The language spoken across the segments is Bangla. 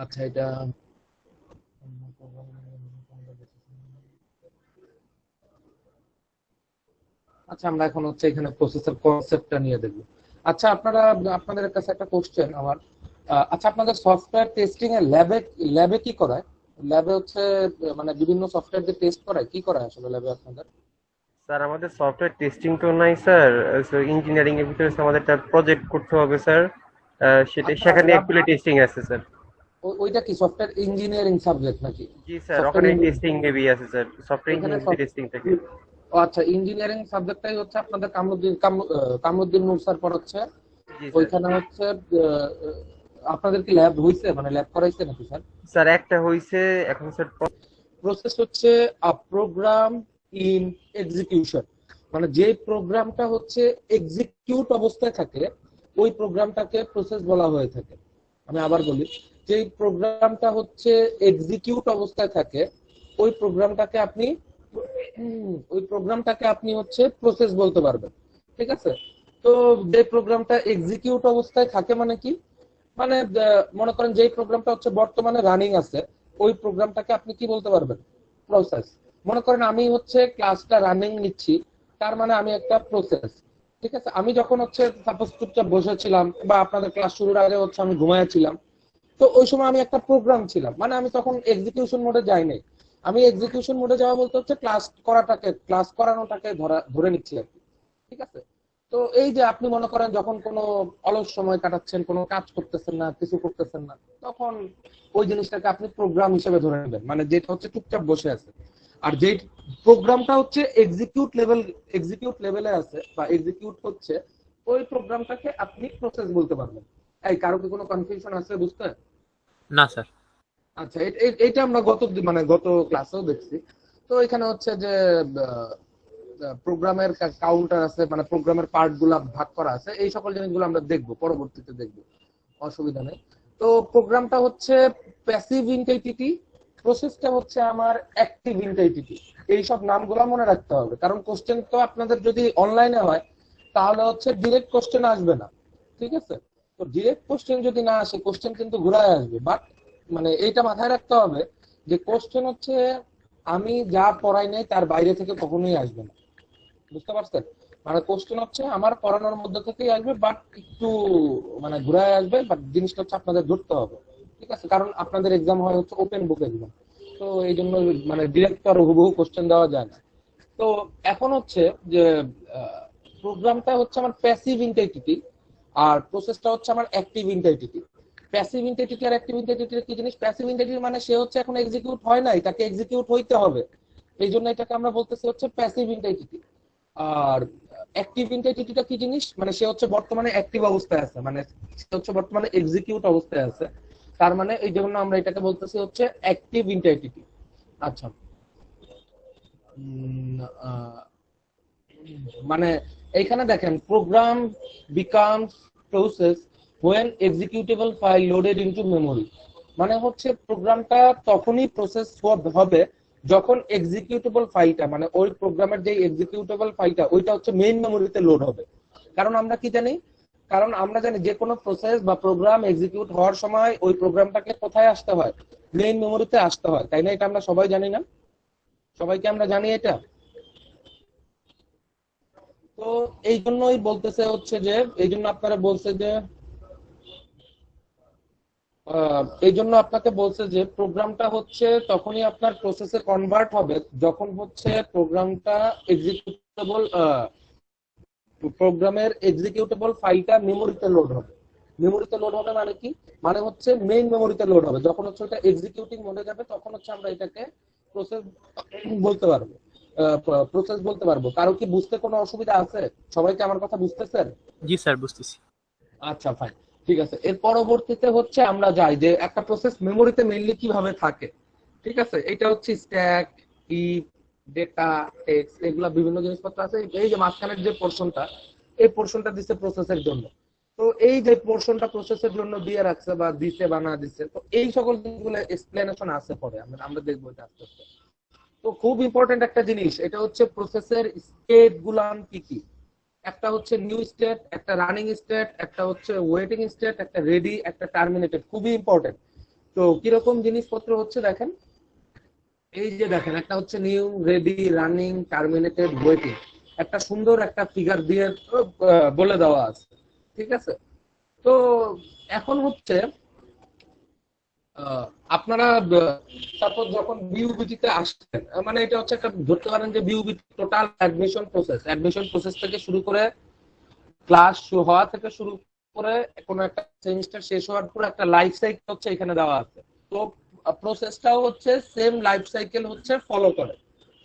আচ্ছা, এটা আচ্ছা, আমরা এখন হচ্ছে এখানে প্রসেসের কনসেপ্টটা নিয়ে দেখব। আচ্ছা, আপনাদের কাছে একটা কোশ্চেন আমার। আচ্ছা, আপনাদের সফটওয়্যার টেস্টিং এর ল্যাবে ল্যাবে কি করায়? ল্যাবে হচ্ছে মানে বিভিন্ন সফটওয়্যার দিয়ে টেস্ট করায়, কি করায় আসলে ল্যাবে আপনাদের? স্যার আমাদের সফটওয়্যার টেস্টিং তো নাই স্যার। ইঞ্জিনিয়ারিং এর ভিতরে আমাদের একটা প্রজেক্ট করতে হবে স্যার। সেটা আচ্ছা, সেখানে অ্যাকচুয়ালি টেস্টিং আছে স্যার। ওইটা কি সফটওয়্যার ইঞ্জিনিয়ারিং সাবজেক্ট নাকি? জি স্যার, ওখানে সফটওয়্যার ইঞ্জিনিয়ারিং টেস্টিং মেবি আছে স্যার, সফটওয়্যার ওইখানে ইঞ্জিনিয়ারিং টেস্টিং থেকে। ও আচ্ছা, ইঞ্জিনিয়ারিং সাবজেক্টটাই হচ্ছে আপনাদের কামরুদ্দিন নূর স্যার পড়াচ্ছে। জি স্যার। ওইখানে হচ্ছে আপনাদের কি ল্যাব হইছে, মানে ল্যাব করাইছে নাকি স্যার? স্যার একটা হইছে, এখন স্যার প্রসেস হচ্ছে আ প্রোগ্রাম ইন এক্সিকিউশন, মানে যে প্রোগ্রামটা হচ্ছে এক্সিকিউট অবস্থায় থাকে ওই প্রোগ্রামটাকে প্রসেস বলা হয়ে থাকে। আমি আবার বলি, যে প্রোগ্রামটা হচ্ছে এক্সিকিউট অবস্থায় থাকে ওই প্রোগ্রামটাকে আপনি হচ্ছে প্রসেস বলতে পারবেন। ঠিক আছে? তো যে প্রোগ্রামটা এক্সিকিউট অবস্থায় থাকে মানে কি, মানে মনে করেন যেই প্রোগ্রামটা হচ্ছে বর্তমানে রানিং আছে ওই প্রোগ্রামটাকে আপনি কি বলতে পারবেন? প্রসেস। মনে করেন আমি হচ্ছে ক্লাসটা রানিং নিচ্ছি, তার মানে আমি একটা প্রসেস। ঠিক আছে? আমি যখন হচ্ছে সাপোজ চুপচাপ বসেছিলাম বা আপনাদের ক্লাস শুরুর আগে হচ্ছে আমি ঘুমাইছিলাম, তো ওই সময় আমি একটা প্রোগ্রাম ছিলাম, মানে আমি তখন এক্সিকিউশন মোডে যাই নাই। আমি এক্সিকিউশন মোডে যাওয়া বলতে হচ্ছে ক্লাস করানোটাকে ধরে নিচ্ছি আর কি। ঠিক আছে? তো এই যে আপনি মনে করেন যখন কোনো অলস সময় কাটাচ্ছেন, কোনো কাজ করতেছেন না, কিছু করতেছেন না, তখন ওই জিনিসটাকে আপনি প্রোগ্রাম হিসেবে ধরে নেবেন, মানে যেটা হচ্ছে চুপচাপ বসে আছে। আর যে প্রোগ্রামটা হচ্ছে এক্সিকিউট লেভেলে আছে বা এক্সিকিউট হচ্ছে, ওই প্রোগ্রামটাকে আপনি প্রসেস বলতে পারবেন। এই কারো কি কোনো কনফিউশন আছে বুঝতে? না স্যার। আচ্ছা, এটা আমরা গত ক্লাসেও দেখছি। তো এখানে হচ্ছে যে প্রোগ্রামের কাউন্টার আছে, মানে প্রোগ্রামের পার্ট গুলা ভাগ করা আছে, এই সকল জিনিসগুলো আমরা দেখবো, পরবর্তীতে দেখবো, অসুবিধা নেই। তো প্রোগ্রামটা হচ্ছে প্যাসিভ এন্টিটি, প্রসেসটা হচ্ছে আমার অ্যাক্টিভ এন্টিটি। এই সব নামগুলো মনে রাখতে হবে, কারণ কোশ্চেন তো আপনাদের যদি অনলাইনে হয় তাহলে হচ্ছে ডিরেক্ট কোশ্চেন আসবে না। ঠিক আছে? তো ডিরেক্ট কোশ্চেন যদি না আসে, কোশ্চেন কিন্তু ঘুরায় আসবে, বাট মানে এইটা মাথায় রাখতে হবে যে কোশ্চেন হচ্ছে আমি যা পড়াই নাই তার বাইরে থেকে কখনোই আসবে না। বুঝতে পারছেন? মানে কোশ্চেন হচ্ছে আমার পড়ানোর মধ্যে থেকেই আসবে, বাট একটু মানে ঘুরায় আসবে, বাট জিনিসটা হচ্ছে আপনাদের ধরতে হবে। ঠিক আছে? কারণ আপনাদের এক্সাম হয় হচ্ছে ওপেন বুক এক্সাম। তো এই জন্য মানে ডিরেক্ট আর হুবহু কোশ্চেন দেওয়া যায় না। তো এখন হচ্ছে যে প্রোগ্রামটা হচ্ছে আমার প্যাসিভ ইন্টিটি, আর প্রসেসটা হচ্ছে আমার অ্যাক্টিভ ইন্টিটি। প্যাসিভ ইন্টিটি আর অ্যাক্টিভ ইন্টিটির কি জিনিস? প্যাসিভ ইন্টিটি মানে সে হচ্ছে এখন এক্সিকিউট হয় নাই, তাকে এক্সিকিউট হইতে হবে, এই জন্য এটাকে আমরা বলতেছি হচ্ছে প্যাসিভ ইন্টিটি। আর অ্যাক্টিভ ইন্টিটিটা কি জিনিস? মানে সে হচ্ছে বর্তমানে অ্যাক্টিভ অবস্থায় আছে, মানে সে হচ্ছে বর্তমানে এক্সিকিউট অবস্থায় আছে, তার মানে এই জন্য আমরা এটাকে বলতেছি হচ্ছে অ্যাক্টিভ ইন্টিটি। আচ্ছা, উম, আহ, মানে এইখানে দেখেন, program becomes process when executable file loaded into memory, মানে হচ্ছে প্রোগ্রামটা তখনই প্রসেস হবে যখন এক্সিকিউটেবল ফাইলটা, মানে ওই প্রোগ্রামের যে এক্সিকিউটেবল ফাইলটা ওইটা হচ্ছে মেইন মেমোরিতে লোড হবে। কারণ আমরা কি জানি? কারণ আমরা জানি যে কোনো প্রসেস বা প্রোগ্রাম এক্সিকিউট হওয়ার সময় ওই প্রোগ্রামটাকে কোথায় আসতে হয়? মেইন মেমোরিতে আসতে হয়, তাই না? এটা আমরা সবাই জানি না? সবাইকে আমরা জানি এটা। তো এই জন্যই বলতেছে হচ্ছে যে, এই জন্য আপনারা বলছে যে এই জন্য আপনাকে বলছে যে প্রোগ্রামটা হচ্ছে তখনই আপনার প্রসেসে কনভার্ট হবে যখন হচ্ছে প্রোগ্রামটা এক্সিকিউটেবল প্রোগ্রামের এক্সিকিউটেবল ফাইলটা মেমোরিতে লোড হবে। মেমোরিতে লোড হবে মানে কি? মানে হচ্ছে মেইন মেমোরিতে লোড হবে, যখন হচ্ছে ওটা এক্সিকিউটিং মোডে যাবে তখন হচ্ছে আমরা এটাকে প্রসেস বলতে পারবো। প্রসেস বলতে পারবো। কারো কি বুঝতে কোনো অসুবিধা আছে? সবাইকে আমার কথা বুঝতেছেন? জি স্যার, বুঝতেছি। আচ্ছা, ফাইন। ঠিক আছে, এর পরবর্তীতে হচ্ছে আমরা যাই যে একটা প্রসেস মেমোরিতে মেইনলি কিভাবে থাকে। ঠিক আছে? এটা হচ্ছে স্ট্যাক, হিপ, ডেটা, টেক্সট, এগুলা বিভিন্ন জিনিসপত্র আছে। এই যে মাঝখানের যে পোর্শনটা, এই পোর্শনটা দিচ্ছে প্রসেসের জন্য। তো এই যে পোর্শনটা প্রসেসের জন্য দিয়ে রাখছে বা দিছে বা না দিছে, তো এই সকল জিনিসগুলো এক্সপ্লেনেশন আছে পরে, আমরা দেখবো এটা আস্তে আস্তে। তো খুব ইম্পর্টেন্ট একটা জিনিস, এটা হচ্ছে প্রসেসের স্টেট গুলান কি কি। একটা হচ্ছে নিউ স্টেট, একটা রানিং স্টেট, একটা হচ্ছে ওয়েটিং স্টেট, একটা রেডি, একটা টার্মিনেটেড, খুবই ইম্পর্টেন্ট। তো তো কিরকম জিনিসপত্র হচ্ছে দেখেন, এই যে দেখেন একটা হচ্ছে new, ready, running, terminated, waiting, একটা সুন্দর একটা ফিগার দিয়ে বলে দেওয়া আছে, ঠিক আছে। তো এখন হচ্ছে আপনারা সাপোজ যখন বিউবিটিতে আসছেন, মানে এটা হচ্ছে একটা ধরতে পারেন যে বিউবিটি টোটাল অ্যাডমিশন প্রসেস থেকে শুরু করে ক্লাস হওয়া থেকে শুরু করে কোনো একটা সেমিস্টার শেষ হওয়ার পর একটা লাইফ সাইকেল হচ্ছে এখানে দেওয়া আছে। তো প্রসেসটাও হচ্ছে সেম লাইফ সাইকেল হচ্ছে ফলো করে।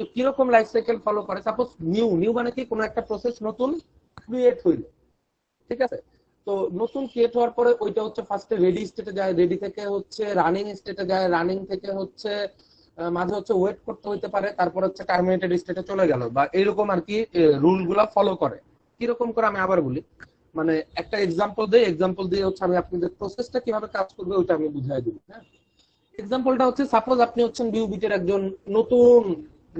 তো কিরকম লাইফ সাইকেল ফলো করে, সাপোজ নিউ নিউ মানে কি, কোনো একটা প্রসেস নতুন ক্রিয়েট হইল, ঠিক আছে। তো নতুন ক্রিয়েট হওয়ার পরে ওইটা হচ্ছে ফার্স্টে রেডি স্টেটে যায়, রেডি থেকে হচ্ছে রানিং স্টেটে যায়, রানিং থেকে হচ্ছে মাঝে হচ্ছে ওয়েট করতে হইতে পারে, তারপর হচ্ছে টার্মিনেটেড স্টেটে চলে গেল, বা এইরকম আর কি রুল গুলা ফলো করে। কিরকম করে আমি আবার বলি, মানে একটা এক্সাম্পল দিই, এক্সাম্পল দিয়ে হচ্ছে আমি আপনাদের প্রসেসটা কিভাবে কাজ করবে ওইটা আমি বুঝাই দিই। হ্যাঁ, এক্সাম্পলটা হচ্ছে সাপোজ আপনি হচ্ছেন বিউবিটের একজন নতুন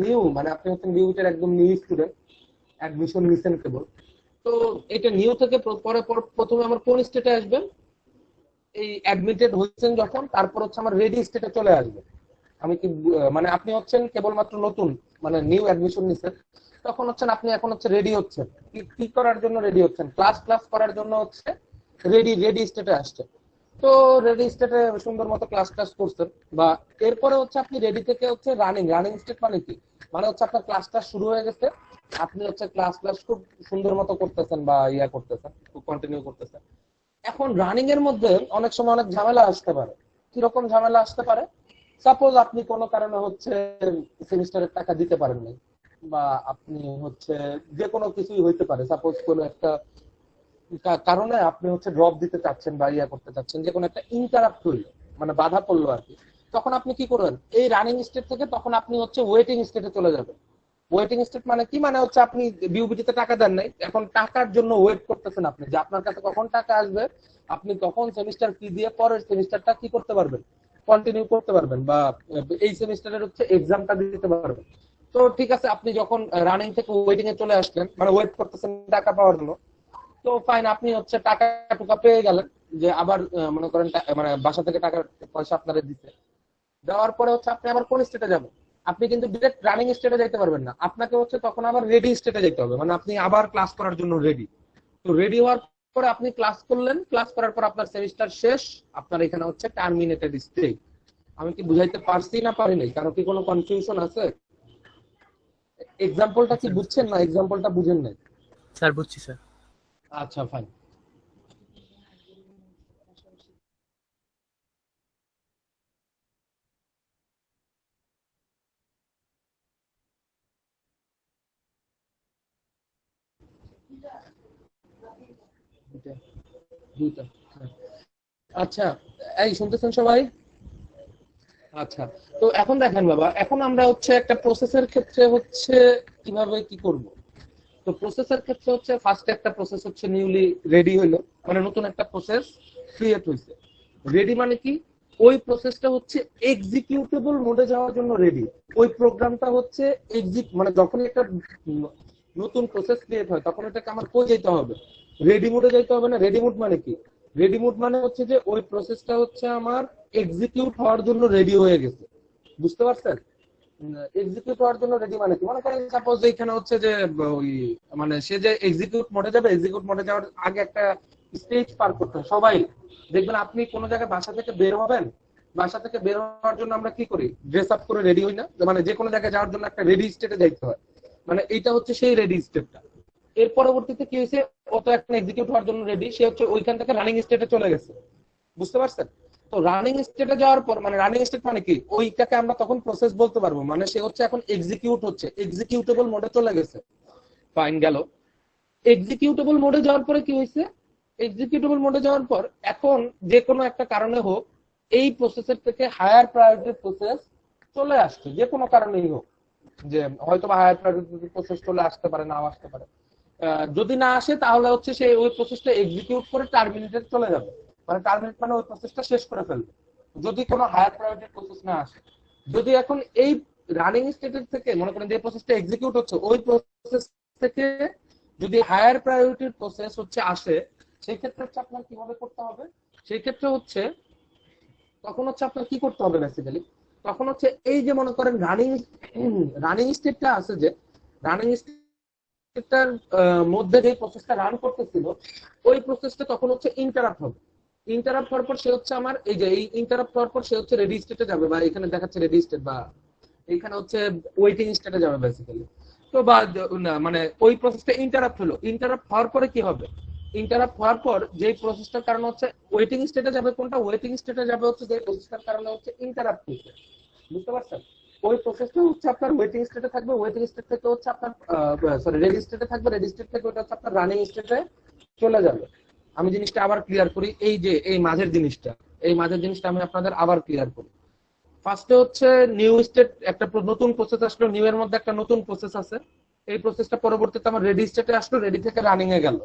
নিউ, মানে আপনি হচ্ছেন বিউবিটের একদম নিউ স্টুডেন্ট, অ্যাডমিশন নিছেন কেবল। তো এটা নিউ থেকে পরে প্রথমে আমার কোন স্টেটে আসবেন, এই অ্যাডমিটেড হয়েছেন যখন, তারপর হচ্ছে আমার রেডি স্টেটে চলে আসবে। আমি কি মানে আপনি হচ্ছেন কেবলমাত্র নতুন, মানে নিউ অ্যাডমিশন নিছেন, তখন হচ্ছেন আপনি এখন হচ্ছে রেডি হচ্ছেন, কি করার জন্য রেডি হচ্ছেন, ক্লাস করার জন্য হচ্ছে রেডি স্টেটে আসছেন। তো রেডি স্টেটে সুন্দর মতো ক্লাস করছেন, বা এরপরে হচ্ছে আপনি রেডি থেকে হচ্ছে রানিং স্টেট মানে কি, মানে হচ্ছে আপনার ক্লাসটা শুরু হয়ে গেছে, আপনি হচ্ছে ক্লাস খুব সুন্দর মতো করতেছেন বা ইয়া করতেছেন, কন্টিনিউ করতেছেন। এখন রানিং এর মধ্যে অনেক সময় অনেক ঝামেলা আসতে পারে। কিরকম ঝামেলা আসতে পারে, সাপোজ আপনি কোনো কারণে হচ্ছে সেমিস্টারের টাকা দিতে পারেন নাই, বা আপনি হচ্ছে যে কোনো কিছুই হইতে পারে, সাপোজ কোনো একটা কারণে আপনি হচ্ছে ড্রপ দিতে চাচ্ছেন বা ইয়া করতে চাচ্ছেন, যে কোনো একটা ইন্টারাপ্ট হইলো, মানে বাধা পড়লো আর কি। তখন আপনি কি করবেন, এই রানিং স্টেট থেকে তখন আপনি হচ্ছে ওয়েটিং স্টেটে চলে যাবেন। ওয়েটিং স্টেট মানে কি, মানে হচ্ছে আপনি বিউবিটিতে টাকা দেন নাই, এখন টাকার জন্য ওয়েট করতেছেন আপনি, যে আপনার কাছে কখন টাকা আসবে, আপনি তখন সেমিস্টার ফি দিয়ে পরের সেমিস্টারটা কি করতে পারবেন, কন্টিনিউ করতে পারবেন, বা এই সেমিস্টারের হচ্ছে এক্সামটা দিতে পারবেন। তো ঠিক আছে, আপনি যখন রানিং থেকে ওয়েটিং এ চলে আসলেন, মানে ওয়েট করতেছেন টাকা পাওয়ার জন্য, তো ফাইন, আপনি হচ্ছে টাকা টুকা পেয়ে গেলেন, যে আবার মনে করেন মানে বাসা থেকে টাকা পয়সা আপনারা দিতে দেওয়ার পরে হচ্ছে আপনি আবার কোন স্টেটে যাবেন, আপনি কিন্তু ডিরেক্ট রানিং স্টেটে যাইতে পারবেন না, আপনাকে হচ্ছে তখন আবার রেডি স্টেটে যেতে হবে, মানে আপনি আবার ক্লাস করার জন্য রেডি। তো রেডি হওয়ার পরে আপনি ক্লাস করলেন, ক্লাস করার পর আপনার সেমিস্টার শেষ, আপনার এখানে হচ্ছে টার্মিনেটেড স্টেট। আমি কি বুঝাইতে পারছি না পারি নাই, কারণ কি কোনো কনফিউশন আছে, এক্সাম্পলটা কি বুঝছেন না এক্সাম্পলটা বুঝেন নাই? স্যার বুঝছি স্যার। আচ্ছা ফাইন। দুইটা, হ্যাঁ। আচ্ছা, এই শুনতেছেন সবাই? আচ্ছা, তো এখন দেখেন বাবা, এখন আমরা হচ্ছে একটা প্রসেসের ক্ষেত্রে হচ্ছে কিভাবে কি করব। তো প্রসেসের ক্ষেত্রে হচ্ছে ফার্স্ট একটা প্রসেস হচ্ছে নিউলি রেডি হইলো, মানে নতুন একটা প্রসেস ক্রিয়েট হয়েছে। রেডি মানে কি, ওই প্রসেসটা হচ্ছে এক্সিকিউটেবল মোডে যাওয়ার জন্য রেডি। ওই প্রোগ্রামটা হচ্ছে মানে যখন একটা নতুন প্রসেস ক্রিয়েট হয় তখন এটাকে আমার কই যেতে হবে, রেডি মোডে যাইতে হবে না। রেডি মোড মানে কি, রেডি মোড মানে হচ্ছে যে ওই প্রসেসটা হচ্ছে আমার এক্সিকিউট হওয়ার জন্য রেডি হয়ে গেছে, বুঝতে পারছেন? এক্সিকিউট হওয়ার জন্য রেডি মানে কি, মনে করেন সাপোজ এখানে হচ্ছে যে ওই মানে সে যে এক্সিকিউট মোডে যাবে, এক্সিকিউট মোডে যাওয়ার আগে একটা স্টেজ পার করতে হয়। সবাই দেখবেন, আপনি কোনো জায়গায় বাসা থেকে বের হবেন, বাসা থেকে বের হওয়ার জন্য আমরা কি করি, ড্রেস আপ করে রেডি হই না, মানে যে কোনো জায়গায় যাওয়ার জন্য একটা রেডি স্টেটে যাইতে হয়, মানে এইটা হচ্ছে সেই রেডি স্টেপটা। এর পরবর্তীতে কি হয়েছে, ও তো একটা এক্সিকিউট হওয়ার জন্য রেডি, সে হচ্ছে ওইখান থেকে রানিং স্টেটে চলে গেছে, বুঝতে পারছেন? তো রানিং স্টেটে যাওয়ার পর, মানে রানিং স্টেট মানে কি, ওইটাকে আমরা তখন প্রসেস বলতে পারবো, মানে সে হচ্ছে এখন এক্সিকিউট হচ্ছে, এক্সিকিউটেবল মোডে চলে গেছে। ফাইন গেল। এক্সিকিউটেবল মোডে যাওয়ার পরে কি হয়েছে, এক্সিকিউটেবল মোডে যাওয়ার পর এখন যে কোনো একটা কারণে হোক, এই প্রসেসের থেকে হায়ার প্রায়োরিটি প্রসেস চলে আসছে, যে কোনো কারণেই হোক, যে হয়তো বা হায়ার প্রায়োরিটি প্রসেস চলে আসতে পারে, নাও আসতে পারে। যদি না আসে তাহলে হচ্ছে সে ওই প্রসেসটা এক্সিকিউট করে টার্মিনেটেড চলে যাবে, মানে টার্মিনেট মানে ওই প্রসেসটা শেষ করে ফেলবে, যদি কোনো হায়ার প্রায়োরিটি প্রসেস না আসে। যদি এখন এই রানিং স্টেটের থেকে, মনে করেন যে প্রসেসটা এক্সিকিউট হচ্ছে, ওই প্রসেস থেকে যদি হায়ার প্রায়োরিটির প্রসেস হচ্ছে আসে, সেই ক্ষেত্রে হচ্ছে আপনার কিভাবে করতে হবে, সেই ক্ষেত্রে হচ্ছে তখন হচ্ছে আপনার কি করতে হবে বেসিক্যালি, তখন হচ্ছে এই যে মনে করেন রানিং স্টেটটা আছে, যে রানিং স্টেটটার মধ্যে যে প্রসেসটা রান করতেছিল ওই প্রসেসটা তখন হচ্ছে ইন্টারাপ্ট হবে। ইন্টারাপ্ট হওয়ার পর সে হচ্ছে আমার এই যে এই ইন্টারাপ্ট হওয়ার পর সে হচ্ছে রেডি স্টেটে যাবে, বা এখানে দেখাচ্ছে রেডি স্টেট, বা এখানে হচ্ছে ওয়েটিং স্টেটে যাবে বেসিক্যালি। তো বা না, মানে ওই প্রসেসটা ইন্টারাপ্ট হলো, ইন্টারাপ্ট হওয়ার পরে কি হবে, ইন্টারাপ্ট হওয়ার পর যে প্রসেসটার কারণে হচ্ছে ওয়েটিং স্টেটে যাবে, কোনটা ওয়েটিং স্টেটে যাবে হচ্ছে যে প্রসেসটার কারণে হচ্ছে ইন্টারাপ্ট হয়েছে, বুঝতে পারছেন? ওই প্রসেসটা হচ্ছে আপনার ওয়েটিং স্টেটে থাকবে, ওয়েটিং স্টেট থেকে হচ্ছে আপনার সরি রেডি স্টেটে থাকবে, রেডি স্টেট থেকে ওটা হচ্ছে আপনার রানিং স্টেটে চলে যাবে। আমি জিনিসটা আবার ক্লিয়ার করি, এই যে এই মাঝের জিনিসটা আমি আপনাদের আবার ক্লিয়ার করি। ফার্স্টে হচ্ছে নিউ স্টেট, একটা নতুন প্রসেস আসলো, নিউ এর মধ্যে একটা নতুন প্রসেস আছে, এই প্রসেসটা পরবর্তীতে আমার রেডি স্টেটে আসলো, রেডি থেকে রানিং এ গেল।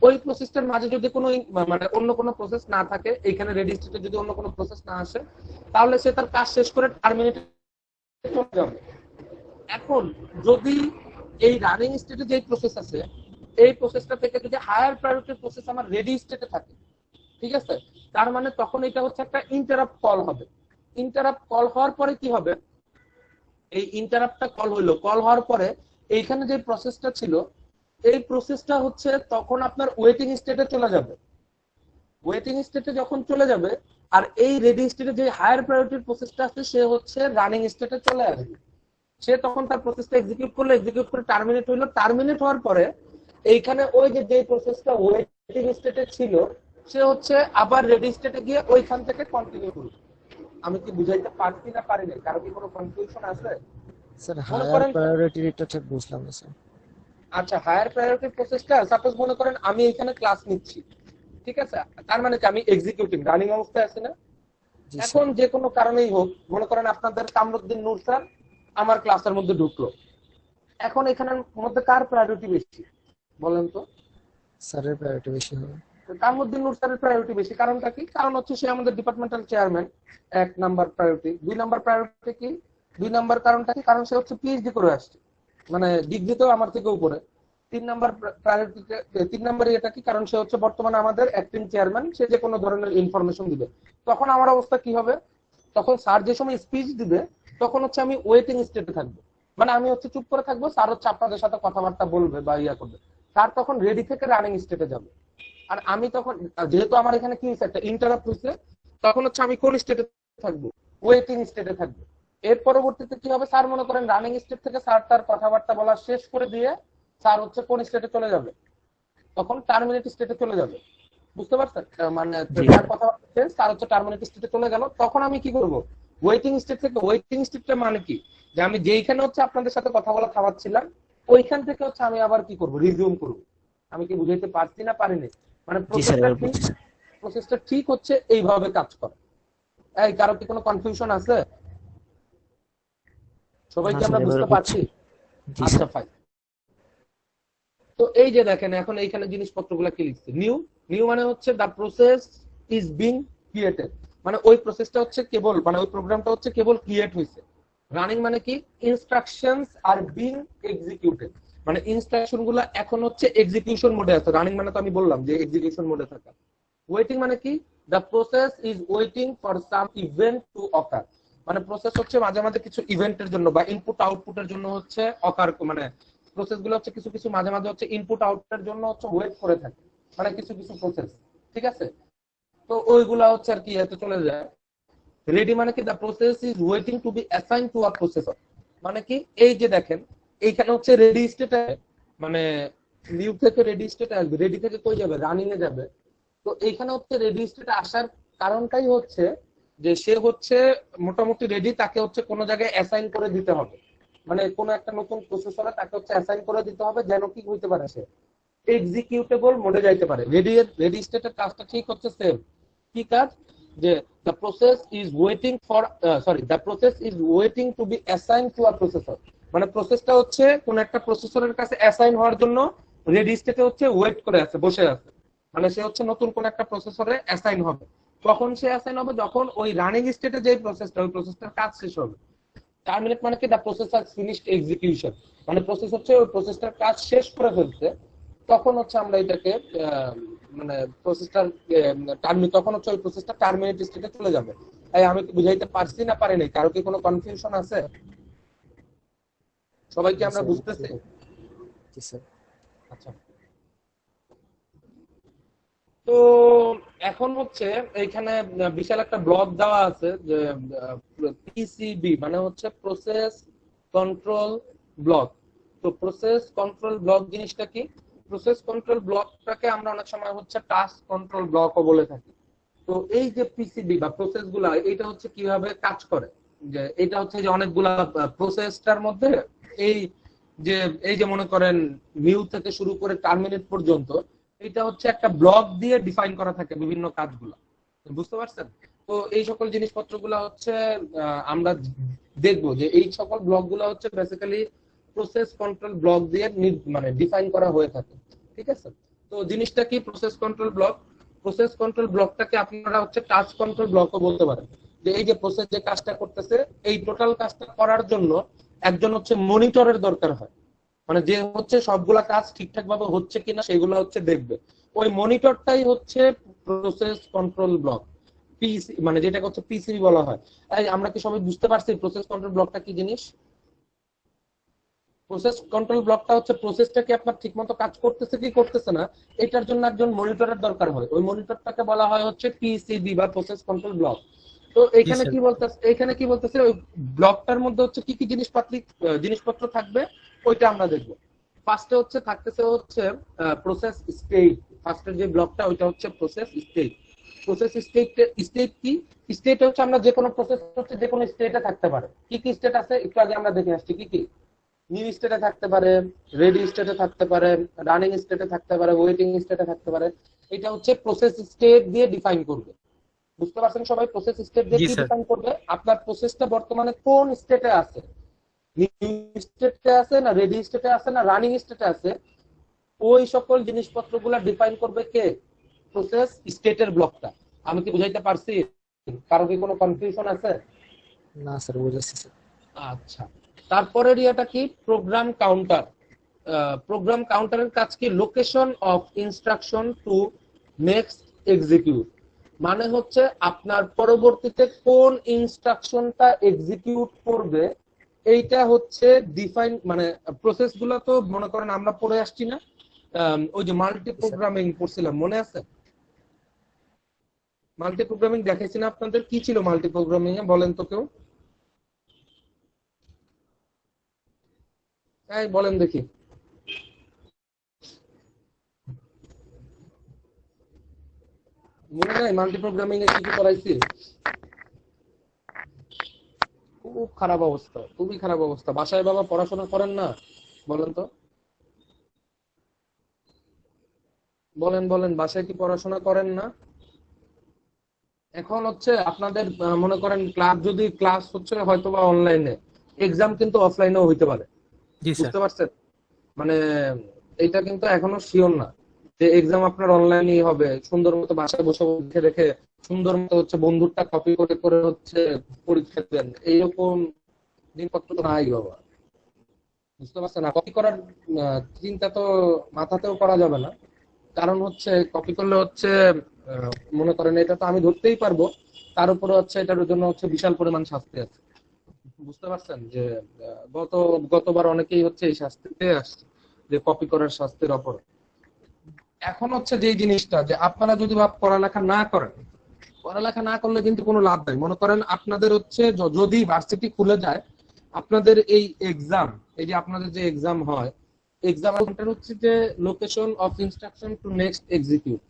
ওই প্রসেসটার মাঝে যদি কোনো মানে অন্য কোনো প্রসেস না থাকে, এইখানে রেডি স্টেটে যদি অন্য কোনো প্রসেস না আসে, তাহলে সে তার কাজ শেষ করে টার্মিনেট চলে যাবে। এখন যদি এই রানিং স্টেটে যে প্রসেস আছে, এই প্রসেসটা থেকে যদি হায়ার প্রায়োরিটি প্রসেস আমার রেডি স্টেটে থাকে, ঠিক আছে, তার মানে তখন এটা হচ্ছে একটা ইন্টারাপ্ট কল হবে। ইন্টারাপ্ট কল হওয়ার পরে কি হবে, এই ইন্টারাপ্টটা কল হইলো, কল হওয়ার পরে এইখানে যে প্রসেসটা ছিল এই প্রসেসটা হচ্ছে তখন আপনার ওয়েটিং স্টেটে চলে যাবে। ওয়েটিং স্টেটে যখন চলে যাবে, আর এই রেডি স্টেটে যে হায়ার প্রায়োরিটির প্রসেসটা আছে সে হচ্ছে রানিং স্টেটে চলে আসবে। সে তখন তার প্রসেসটা এক্সিকিউট করলো, এক্সিকিউট করে টার্মিনেট হইলো, টার্মিনেট হওয়ার পরে এইখানে ওই যে প্রসেসটা ওয়েটিং স্টেটে ছিল সে হচ্ছে আবার রেডি স্টেটে গিয়ে ওইখান থেকে কন্টিনিউ করবে। আমি কি বুঝাইতে পারছি না পারি না, কারো কি কোনো কনফিউশন আছে? স্যার মনে হায়ার করেন প্রায়োরিটিটা ঠিক বুঝলাম না স্যার। আচ্ছা, হায়ার প্রায়োরিটি প্রসেসটা সাপোজ মনে করেন আমি এখানে ক্লাস নিচ্ছি, ঠিক আছে, তার মানে কি আমি এক্সিকিউটিং রানিং অবস্থায় আছি না? জি এখন স্যার। যে কোনো কারণেই হোক, মনে করেন আপনাদের কামরুদ্দিন নূর স্যার আমার ক্লাসের মধ্যে ঢুকলো, এখন এখানের মধ্যে কার প্রায়োরিটি বেশি বলেন তো? স্যারের প্রায়োরিটি বেশি হবে। কামরুদ্দিন নূর স্যারের প্রায়োরিটি বেশি, কারণটা কি? কারণ হচ্ছে সে আমাদের departmental chairman, 1 number priority. 2 number priority কি? 2 নাম্বার কারণটা কি? কারণ সে হচ্ছে পিএইচডি করে আসছে, মানে ডিগ্রিতেও আমার থেকে উপরে। 3 নাম্বার প্রায়োরিটিতে 3 নাম্বারে এটা কি? কারণ সে হচ্ছে বর্তমানে আমাদের অ্যাক্টিং চেয়ারম্যান, সে যে কোনো ধরনের ইনফরমেশন দিবে। তখন আমার অবস্থা কি হবে? তখন স্যার যে সময় স্পিচ দিবে তখন হচ্ছে আমি ওয়েটিং স্টেটে থাকবো, মানে আমি হচ্ছে চুপ করে থাকবো, স্যার হচ্ছে আপনাদের সাথে কথাবার্তা বলবে বা ইয়া করবে, স্যার তখন রেডি থেকে রানিং স্টেটে যাবে। আর আমি তখন, যেহেতু আমার এখানে কি হয়েছে, একটা ইন্টারাপ্ট হয়েছে, তখন হচ্ছে আমি কোন স্টেটে থাকবো? ওয়েটিং স্টেটে থাকবো। এর পরবর্তীতে কি হবে, স্যার মনে করেন রানিং স্টেট থেকে স্যার তার কথাবার্তা বলা শেষ করে দিয়ে স্যার হচ্ছে কোন স্টেটে চলে যাবে? তখন টার্মিনেট স্টেটে চলে যাবে, বুঝতে পারছেন? মানে তার কথাবার্তা শেষ, স্যার হচ্ছে টার্মিনেট স্টেটে চলে গেল, তখন আমি কি করব? ওয়েটিং স্টেট থেকে, ওয়েটিং স্টেটটা মানে কি, যে আমি যেইখানে হচ্ছে আপনাদের সাথে কথা বলা থামাচ্ছিলাম ওইখান থেকে হচ্ছে আমি আবার কি করব? রিজিউম করব। আমি কি বুঝাইতে পারছি না পারিনি? মানে জি স্যার, এবার বুঝছি স্যার। প্রসেসটা ঠিক হচ্ছে এইভাবে কাজ করে। এই কারো কি কোনো কনফিউশন আছে? সবাই না কি স্যার, আমরা এবার বুঝতে বুঝছি। পারছি? জি আচ্ছা স্যার। ফাইন। তো এই যে দেখেন এখন এইখানে জিনিসপত্রগুলো কি লিখছে, নিউ। নিউ মানে হচ্ছে দা প্রসেস ইজ বিং ক্রিয়েটেড, মানে ওই প্রসেসটা হচ্ছে কেবল, মানে ওই প্রোগ্রামটা হচ্ছে কেবল ক্রিয়েট হয়েছে। রানিং মানে কি? ইনস্ট্রাকশনস আর বিং এক্সিকিউটেড, মানে ইনস্ট্রাকশন গুলো এখন হচ্ছে এক্সিকিউশন মোডে আছে। রানিং মানে তো আমি বললাম যে এক্সিকিউশন মোডে থাকা। ওয়েটিং মানে কি? The process is waiting for some event to occur, মানে প্রসেস হচ্ছে মাঝে মাঝে কিছু ইভেন্টের জন্য বা ইনপুট আউটপুটের জন্য হচ্ছে অকার, মানে প্রসেস গুলো হচ্ছে কিছু কিছু মাঝে মাঝে হচ্ছে ইনপুট আউটপুটের জন্য হচ্ছে ওয়েট করে থাকে, মানে কিছু কিছু প্রসেস, ঠিক আছে? তো ওইগুলা হচ্ছে আর কি এতে চলে যায়। রেডি মানে কি? The process is waiting to be assign to a processor, মানে কি? এই যে দেখেন এইখানে হচ্ছে রেডি স্টেটে, মানে নিউ থেকে রেডি স্টেটে আসবে, রেডি থেকে কই যাবে? রানিং এ যাবে। তো এইখানে হচ্ছে রেডি স্টেটে আসার কারণটাই হচ্ছে যে সে হচ্ছে মোটামুটি রেডি, তাকে হচ্ছে কোনো জায়গায় অ্যাসাইন করে দিতে হবে, মানে কোনো একটা নতুন প্রসেসরে তাকে হচ্ছে অ্যাসাইন করে দিতে হবে যেন কি হইতে পারে, সে এক্সিকিউটেবল মোডে যাইতে পারে। রেডি স্টেটের কাজটা ঠিক হচ্ছে সেম। কি কাজ? যে the process is waiting for the process is waiting to be assigned to a processor, মানে প্রসেসটা হচ্ছে কোন একটা প্রসেসরের কাছে অ্যাসাইন হওয়ার জন্য রেডি স্টেটে হচ্ছে ওয়েট করে আছে, বসে আছে, মানে সে হচ্ছে নতুন কোন একটা প্রসেসরে অ্যাসাইন হবে। কখন সে অ্যাসাইন হবে? যখন ওই রানিং স্টেটে যে প্রসেসটা, ওই প্রসেসটার কাজ শেষ হবে। টার্মিনেট মানে কি? The process has finished execution, মানে প্রসেস হচ্ছে ওই প্রসেসটার কাজ শেষ করে ফেলছে, তখন হচ্ছে আমরা এটাকে মানে প্রসেসটার তখন হচ্ছে ওই প্রসেসটা টার্মিনেট স্টেটে চলে যাবে। এই আমি কি বুঝাইতে পারছি না পারি নাই? কারো কি কোনো কনফিউশন আছে? সবাই কি আমরা বুঝতেছি? জি স্যার। আচ্ছা, তো এখন হচ্ছে এইখানে বিশাল একটা ব্লক দেওয়া আছে যে পিসিবি মানে হচ্ছে প্রসেস কন্ট্রোল ব্লক। তো প্রসেস কন্ট্রোল ব্লক জিনিসটা কি? প্রসেস কন্ট্রোল ব্লকটাকে আমরা অনেক সময় হচ্ছে টাস্ক কন্ট্রোল ব্লকও বলে থাকি। তো এই যে পিসিবি বা প্রসেস গুলা, এটা হচ্ছে কিভাবে কাজ করে, যে এটা হচ্ছে যে অনেকগুলা প্রসেসটার মধ্যে এই এই যে মনে করেন নিউ থেকে শুরু করে টার্মিনেট পর্যন্ত, এটা হচ্ছে একটা ব্লক দিয়ে ডিফাইন করা থাকে বিভিন্ন কাজগুলো। বুঝতে পারছেন? তো এই সকল জিনিসপত্রগুলো হচ্ছে আমরা দেখবো যে এই সকল ব্লকগুলো হচ্ছে বেসিক্যালি প্রসেস কন্ট্রোল ব্লক দিয়ে মানে ডিফাইন করা হয়ে থাকে। ঠিক আছে? তো জিনিসটা কি process control block? Process control ব্লকটাকে আপনারা হচ্ছে টাস্ক কন্ট্রোল ব্লকও বলতে পারেন। যে এই যে প্রসেস যে কাজটা করতেছে, এই টোটাল কাজটা করার জন্য একজন হচ্ছে মনিটরের দরকার হয়, মানে যে হচ্ছে সবগুলা কাজ ঠিকঠাক ভাবে হচ্ছে কিনা সেগুলো হচ্ছে দেখবে। ওই মনিটরটাই হচ্ছে প্রসেস কন্ট্রোল ব্লক, পিসি মানে যেটাকে হচ্ছে পিসিবি বলা হয়। তাই আমরা কি সবাই বুঝতে পারছি প্রসেস কন্ট্রোল ব্লকটা কি জিনিস? প্রসেস কন্ট্রোল ব্লকটা হচ্ছে প্রসেসটা কি আপনার ঠিকমতো কাজ করতেছে কি করতেছে না, এটার জন্য একজন মনিটরের দরকার হয়। ওই মনিটরটাকে বলা হয় হচ্ছে পিসিবি বা প্রসেস কন্ট্রোল ব্লক। তো এখানে স্যার। কি বলতেছে ওই ব্লকটার মধ্যে হচ্ছে কি কি জিনিসপত্র থাকবে ওইটা আমরা দেখবো। ফার্স্টে হচ্ছে থাকতেছে হচ্ছে প্রসেস স্টেট। ফার্স্টের যে ব্লকটা ওইটা হচ্ছে প্রসেস স্টেট। প্রসেস স্টেট কি? স্টেট হচ্ছে আমরা যে কোনো প্রসেস হচ্ছে যে কোনো স্টেটে থাকতে পারে। কি কি স্টেট আছে একটু আগে আমরা দেখে আসছি। কি কি? নিউ স্টেটে থাকতে পারে, রেডি স্টেটে থাকতে পারে, রানিং স্টেটে থাকতে পারে, ওয়েটিং স্টেটে থাকতে পারে। এটা হচ্ছে প্রসেস স্টেট দিয়ে ডিফাইন করবে। বুঝতে পারছেন সবাই? প্রসেস স্টেট দিয়ে জি কি স্যার। ডিফাইন করবে? আপনার প্রসেসটা বর্তমানে কোন স্টেটে আছে, নিউ স্টেটে আছে না রেডি স্টেটে আছে না রানিং স্টেটে আছে, ওই সকল জিনিসপত্রগুলো ডিফাইন করবে কে? প্রসেস স্টেটের ব্লকটা। আমি কি বুঝাইতে পারছি? কারো কি কোনো কনফিউশন আছে? না স্যার, বুঝেছি স্যার। আচ্ছা, তারপরের ইয়েটা কি? Program counter. প্রোগ্রাম কাউন্টারের কাজ কি? Location of instruction to next execute. মানে হচ্ছে আপনার পরবর্তীতে কোন ইনস্ট্রাকশনটা এক্সিকিউট করবে এইটা হচ্ছে ডিফাইন, মানে প্রসেস গুলো তো মনে করেন আমরা পড়ে আসছি না, ওই যে মাল্টি প্রোগ্রামিং পড়ছিলাম, মনে আছে? মাল্টি প্রোগ্রামিং দেখাইছি না আপনাদের? কি ছিল মাল্টি প্রোগ্রামিং এ বলেন তো কেউ? এই বলেন দেখি। মনে নাই মাল্টি প্রোগ্রামিং এ কি কি করাইছি? খুব খারাপ অবস্থা, খুবই খারাপ অবস্থা। বাসায় বাবা পড়াশোনা করেন না? বলেন তো, বলেন বলেন, বাসায় কি পড়াশোনা করেন না? এখন হচ্ছে আপনাদের মনে করেন ক্লাস হচ্ছে হয়তো বা অনলাইনে, এক্সাম কিন্তু অফলাইনেও হইতে পারে। জি স্যার। বুঝতে পারছেন? মানে এটা কিন্তু এখনো শিওর না যে এক্সাম আপনার অনলাইনেই হবে। সুন্দর মতো বাসায় বসে রেখে রেখে সুন্দর মতো হচ্ছে বন্ধুরটা কপি করে করে হচ্ছে পরীক্ষা দেন, এইরকম জিনিসপত্র তো নাই বাবা। বুঝতে পারছেন? না, কপি করার চিন্তা তো মাথাতেও করা যাবে না। কারণ হচ্ছে কপি করলে হচ্ছে মনে করেন এটা তো আমি ধরতেই পারবো, তার উপরে হচ্ছে এটার জন্য হচ্ছে বিশাল পরিমাণ শাস্তি আছে। বুঝতে পারছেন? যে গতবার অনেকেই হচ্ছে এই শাস্তিতে আসছে, যে কপি করার শাস্তির অপরাধ। এখন হচ্ছে যে জিনিসটা, যে আপনারা যদি পড়ালেখা না করেন, পড়ালেখা না করলে কিন্তু কোনো লাভ নাই। মনে করেন আপনাদের হচ্ছে যদি ভার্সিটি খুলে যায়, আপনাদের এই এক্সাম, এই যে আপনাদের যে এক্সাম হয়, এক্সাম হচ্ছে যে location of instruction to next execute.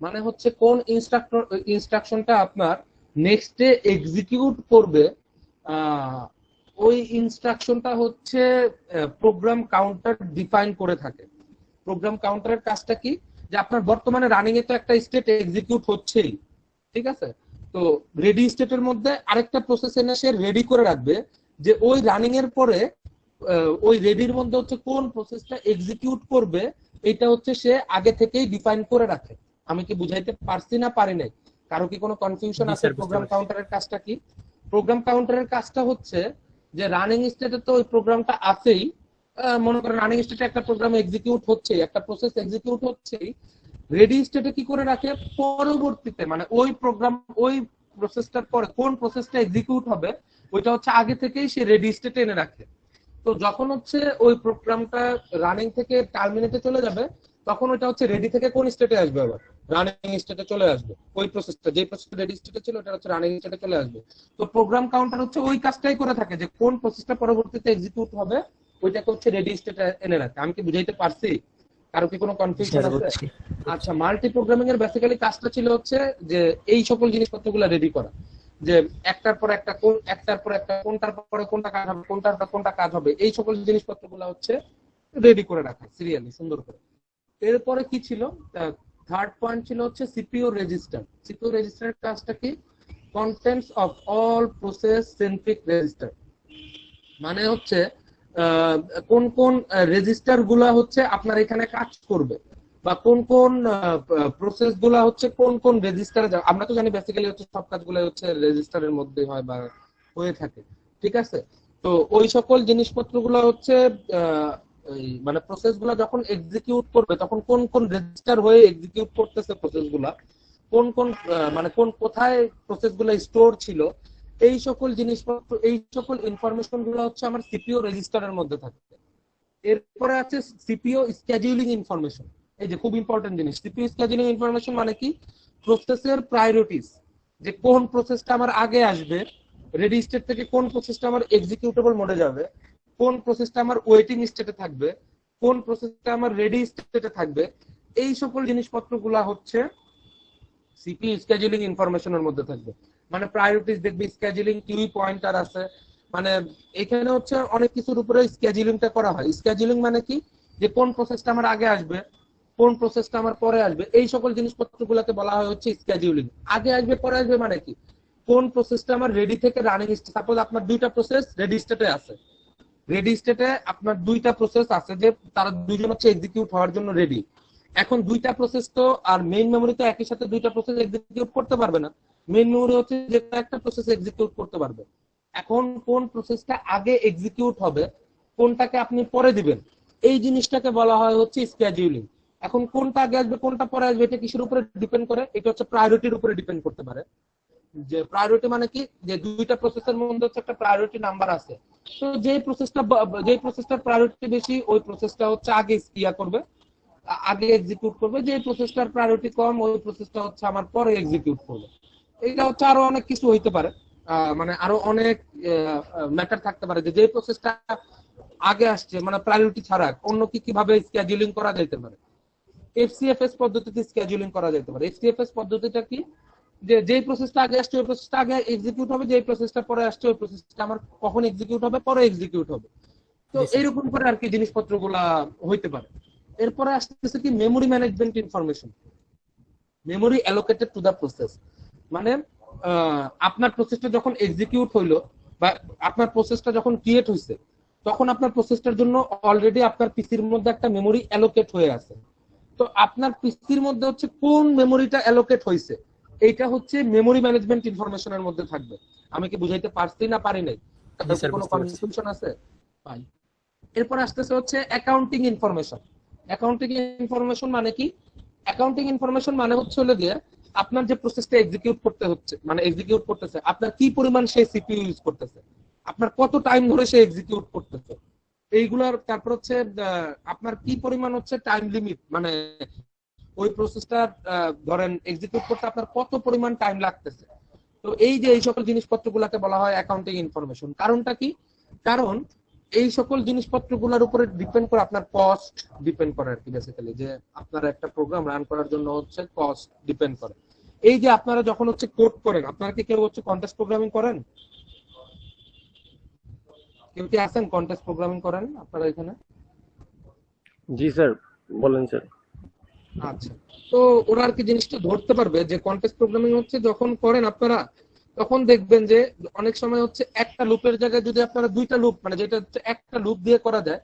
মানে হচ্ছে কোন ইনস্ট্রাকশনটা আপনার নেক্সটে এক্সিকিউট করবে, ওই ইনস্ট্রাকশনটা হচ্ছে প্রোগ্রাম কাউন্টার ডিফাইন করে থাকে। প্রোগ্রাম কাউন্টারের কাজটা কি? যে আপনার বর্তমানে রানিং এ তো একটা স্টেট এক্সিকিউট হচ্ছেই, ঠিক আছে? তো রেডি স্টেটের মধ্যে আরেকটা প্রসেস এনে সে রেডি করে রাখবে, যে ওই রানিং এর পরে ওই রেডির মধ্যে হচ্ছে কোন প্রসেসটা এক্সিকিউট করবে, এটা হচ্ছে সে আগে থেকেই ডিফাইন করে রাখে। আমি কি বুঝাইতে পারছি না পারি নাই? কারো কি কোনো কনফিউশন জি আছে? স্যার, বুঝতে প্রোগ্রাম পারছি। কাউন্টারের কাজটা কি? প্রোগ্রাম কাউন্টারের কাজটা হচ্ছে যে রানিং স্টেটে তো ওই প্রোগ্রামটা আছেই, মনে করেন রানিং স্টেটে একটা প্রোগ্রাম এক্সিকিউট হচ্ছে, একটা প্রসেস এক্সিকিউট হচ্ছেই, রেডি স্টেটে কি করে রাখে? পরবর্তীতে মানে ওই প্রোগ্রাম ওই প্রসেসটার পরে কোন প্রসেসটা এক্সিকিউট হবে ওইটা হচ্ছে আগে থেকেই সে রেডি স্টেটে এনে রাখে। তো যখন হচ্ছে ওই প্রোগ্রামটা রানিং থেকে টার্মিনেটে চলে যাবে তখন ওইটা হচ্ছে রেডি থেকে কোন স্টেটে আসবে, আবার রানিং স্টেটে চলে আসবে। ওই প্রসেসটা যে প্রসেসটা রেডি স্টেটে ছিল ওটা হচ্ছে রানিং স্টেটে চলে আসবে। তো প্রোগ্রাম কাউন্টার হচ্ছে ওই কাজটাই করে থাকে যে কোন প্রসেসটা পরবর্তীতে এক্সিকিউট হবে ওইটাকে হচ্ছে রেডি স্টেটে এনে রাখে। আমি কি বুঝাইতে পারছি? কারো কি কোনো কনফিউশন আছে? আচ্ছা, মাল্টি প্রোগ্রামিং এর বেসিক্যালি কাজটা ছিল হচ্ছে যে এই সকল জিনিসপত্রগুলো রেডি করা, যে একটার পর একটা একটার পর একটা কোনটার পরে কোনটা কাজ হবে, কোনটার পর কোনটা কাজ হবে, এই সকল জিনিসপত্রগুলো হচ্ছে রেডি করে রাখা সিরিয়ালি সুন্দর করে। এরপরে কি ছিল, থার্ড পয়েন্ট ছিল হচ্ছে সিপিইউ রেজিস্টার। সিপিইউ রেজিস্টারের কাজটা কি, contents of all process centric register, মানে হচ্ছে কোন কোন রেজিস্টার গুলা হচ্ছে আপনার এখানে কাজ করবে, বা কোন কোন প্রসেস গুলা হচ্ছে কোন কোন রেজিস্টারে যাবে। আমরা তো জানি বেসিক্যালি হচ্ছে সব কাজগুলো হচ্ছে রেজিস্টারের মধ্যে হয় বা হয়ে থাকে, ঠিক আছে। তো ওই সকল জিনিসপত্র গুলা হচ্ছে মানে প্রসেস গুলা যখন এক্সিকিউট করবে তখন কোন কোন রেজিস্টার হয়ে এক্সিকিউট করতেছে প্রসেস গুলা, কোন কোন মানে কোন কোথায় প্রসেস গুলা স্টোর ছিল, এই সকল জিনিসপত্র এই সকল ইনফরমেশন গুলো হচ্ছে আমার সিপিইউ রেজিস্টারের মধ্যে থাকে। এরপরে আছে সিপিইউ স্কেডিউলিং ইনফরমেশন। এই যে খুব ইম্পর্টেন্ট জিনিস, সিপিইউ স্কেডিউলিং ইনফরমেশন মানে কি, প্রসেসের প্রায়োরিটিস, যে কোন প্রসেসটা আমার আগে আসবে, রেডি স্টেট থেকে কোন প্রসেসটা আমার এক্সিকিউটেবল মোডে যাবে, কোন প্রসেসটা আমার ওয়েটিং স্টেটে থাকবে, কোন প্রসেসটা আমার রেডি স্টেটে থাকবে, এই সকল জিনিসপত্রগুলো হচ্ছে সিপিইউ স্কেডিউলিং ইনফরমেশনের মধ্যে থাকবে। মানে প্রায়োরিটিস দেখবে, স্কেডিউলিং কিউই পয়েন্টার আছে, মানে এখানে হচ্ছে অনেক কিছুর উপরে স্কেডিউলিংটা করা হয়। স্কেডিউলিং মানে কি, যে কোন প্রসেসটা আমার আগে আসবে, কোন প্রসেসটা আমার পরে আসবে, এই সকল জিনিসপত্রগুলোকে বলা হয় হচ্ছে স্কেডিউলিং। আগে আসবে পরে আসবে মানে কি, কোন প্রসেসটা আমার রেডি থেকে রানিং স্টেট, সাপোজ আপনার দুইটা প্রসেস রেডি স্টেটে আছে, রেডি স্টেটে আপনার দুইটা প্রসেস আছে যে তারা দুইজন হচ্ছে এক্সিকিউট হওয়ার জন্য রেডি। এখন দুইটা প্রসেস তো আর মেইন মেমোরি তো একই সাথে দুইটা প্রসেস এক্সিকিউট করতে পারবে না, মেইন মেমোরি হচ্ছে যে একটা প্রসেস এক্সিকিউট করতে পারবে। এখন কোন প্রসেসটা আগে এক্সিকিউট হবে, কোনটাকে আপনি পরে দিবেন, এই জিনিসটাকে বলা হয় হচ্ছে স্কেডিউলিং। এখন কোনটা আগে আসবে কোনটা পরে আসবে এটা কিসের উপরে ডিপেন্ড করে, এটা হচ্ছে প্রায়োরিটির উপরে ডিপেন্ড করতে পারে। যে প্রায়োরিটি মানে কি, যে দুইটা প্রসেসের মধ্যে হচ্ছে একটা প্রায়োরিটি নাম্বার আছে, তো যেই প্রসেসটার প্রায়োরিটি বেশি ওই প্রসেসটা হচ্ছে আগে করবে, আগে এক্সিকিউট করবে, যে প্রসেসটার প্রায়োরিটি কম ওই প্রসেসটা হচ্ছে আমার পরে এক্সিকিউট করবে। এটা হচ্ছে আরো অনেক কিছু হইতে পারে, মানে আরো অনেক ম্যাটার থাকতে পারে, যে প্রসেসটা আগে আসছে মানে প্রায়োরিটি ছাড়া অন্য কি কিভাবে স্কেডিউলিং করা যেতে পারে। এফসিএফএস পদ্ধতিতে স্কেডিউলিং করা যেতে পারে। এফসিএফএস পদ্ধতিটা কি, যে যেই প্রসেসটা আগে আসছে ওই প্রসেসটা আগে এক্সিকিউট হবে, যেই প্রসেসটা পরে আসছে ওই প্রসেসটা আমার কখন এক্সিকিউট হবে, পরে এক্সিকিউট হবে। তো এইরকম করে আর কি জিনিসপত্রগুলা হইতে পারে। এরপরে আসতেছে কি memory management information, memory allocated to the process. মানে আপনার প্রসেসটা যখন এক্সিকিউট হইলো বা আপনার প্রসেসটা যখন ক্রিয়েট হইছে তখন আপনার প্রসেসটার জন্য অলরেডি আপনার পিসির মধ্যে একটা মেমোরি অ্যালোকেট হয়ে আছে। তো আপনার পিসির মধ্যে হচ্ছে কোন মেমোরিটা অ্যালোকেট হইছে এইটা হচ্ছে মেমোরি ম্যানেজমেন্ট ইনফরমেশনের মধ্যে থাকবে। আমি কি বুঝাইতে পারছি না পারি নাই? কোনো কনফিউশন আছে? পাই। এরপর আসতেছে হচ্ছে অ্যাকাউন্টিং ইনফরমেশন। অ্যাকাউন্টিং ইনফরমেশন মানে কি, অ্যাকাউন্টিং ইনফরমেশন মানে হচ্ছে হলো দিয়ে আপনার যে প্রসেসটা এক্সিকিউট করতে হচ্ছে মানে এক্সিকিউট করতেছে আপনার কি পরিমাণ সে সিপিইউ ইউজ করতেছে, আপনার কত টাইম ধরে সে এক্সিকিউট করতেছে, এইগুলার। তারপর হচ্ছে আপনার কি পরিমাণ হচ্ছে টাইম লিমিট, মানে ওই প্রসেসটা ধরেন এক্সিকিউট করতে আপনার কত পরিমাণ টাইম লাগতেছে। তো এই যে এই সকল জিনিসপত্রগুলোকে বলা হয় অ্যাকাউন্টিং ইনফরমেশন। কারণটা কি, কারণ এই সকল জিনিসপত্রগুলোর উপরে ডিপেন্ড করে আপনার কস্ট ডিপেন্ড করে আর কি, বেসিক্যালি যে আপনার একটা প্রোগ্রাম রান করার জন্য হচ্ছে কস্ট ডিপেন্ড করে। এই যে আপনারা যখন হচ্ছে কোড করেন, আপনারা কি কেউ হচ্ছে কন্টেস্ট প্রোগ্রামিং করেন? কেউ কি আছেন কন্টেস্ট প্রোগ্রামিং করেন আপনারা এখানে? জি স্যার, বলেন স্যার। আচ্ছা, তো ওরা আর কি জিনিসটা ধরতে পারবে যে কন্টেস্ট প্রোগ্রামিং হচ্ছে যখন করেন আপনারা তখন দেখবেন যে অনেক সময় হচ্ছে একটা লুপের জায়গায় যদি আপনারা দুইটা লুপ, মানে যেটা হচ্ছে একটা লুপ দিয়ে করা যায়,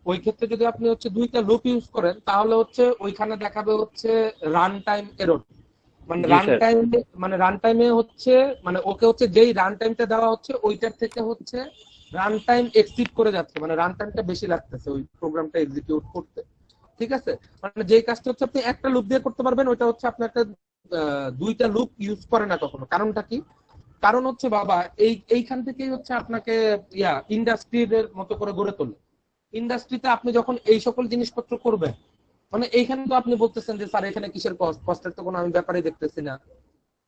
ওই ক্ষেত্রে যদি আপনি হচ্ছে দুইটা লুপ ইউজ করেন তাহলে হচ্ছে ওইখানে দেখাবে হচ্ছে রান টাইম এরর। মানে রান টাইমে হচ্ছে মানে ওকে হচ্ছে যেই রান টাইমটা দেওয়া হচ্ছে ওইটার থেকে হচ্ছে রান টাইম এক্সিড করে যাচ্ছে, মানে রান টাইমটা বেশি লাগতেছে ওই প্রোগ্রামটা এক্সিকিউট করতে। ঠিক আছে, মানে যেই কাজটা হচ্ছে আপনি একটা লুপ দিয়ে করতে পারবেন ওইটা হচ্ছে আপনার একটা দুইটা লুপ ইউজ করে না কখনো। কারণটা কি? কারণ হচ্ছে বাবা এইখান থেকেই হচ্ছে আপনাকে ইন্ডাস্ট্রির মতো করে গড়ে তোলে। ইন্ডাস্ট্রিতে আপনি যখন এই সকল জিনিসপত্র করবেন, মানে এইখানে তো আপনি বলতেছেন যে স্যার এখানে কিসের কস্ট, কস্টের তো কোনো আমি ব্যাপারই দেখতেছি না,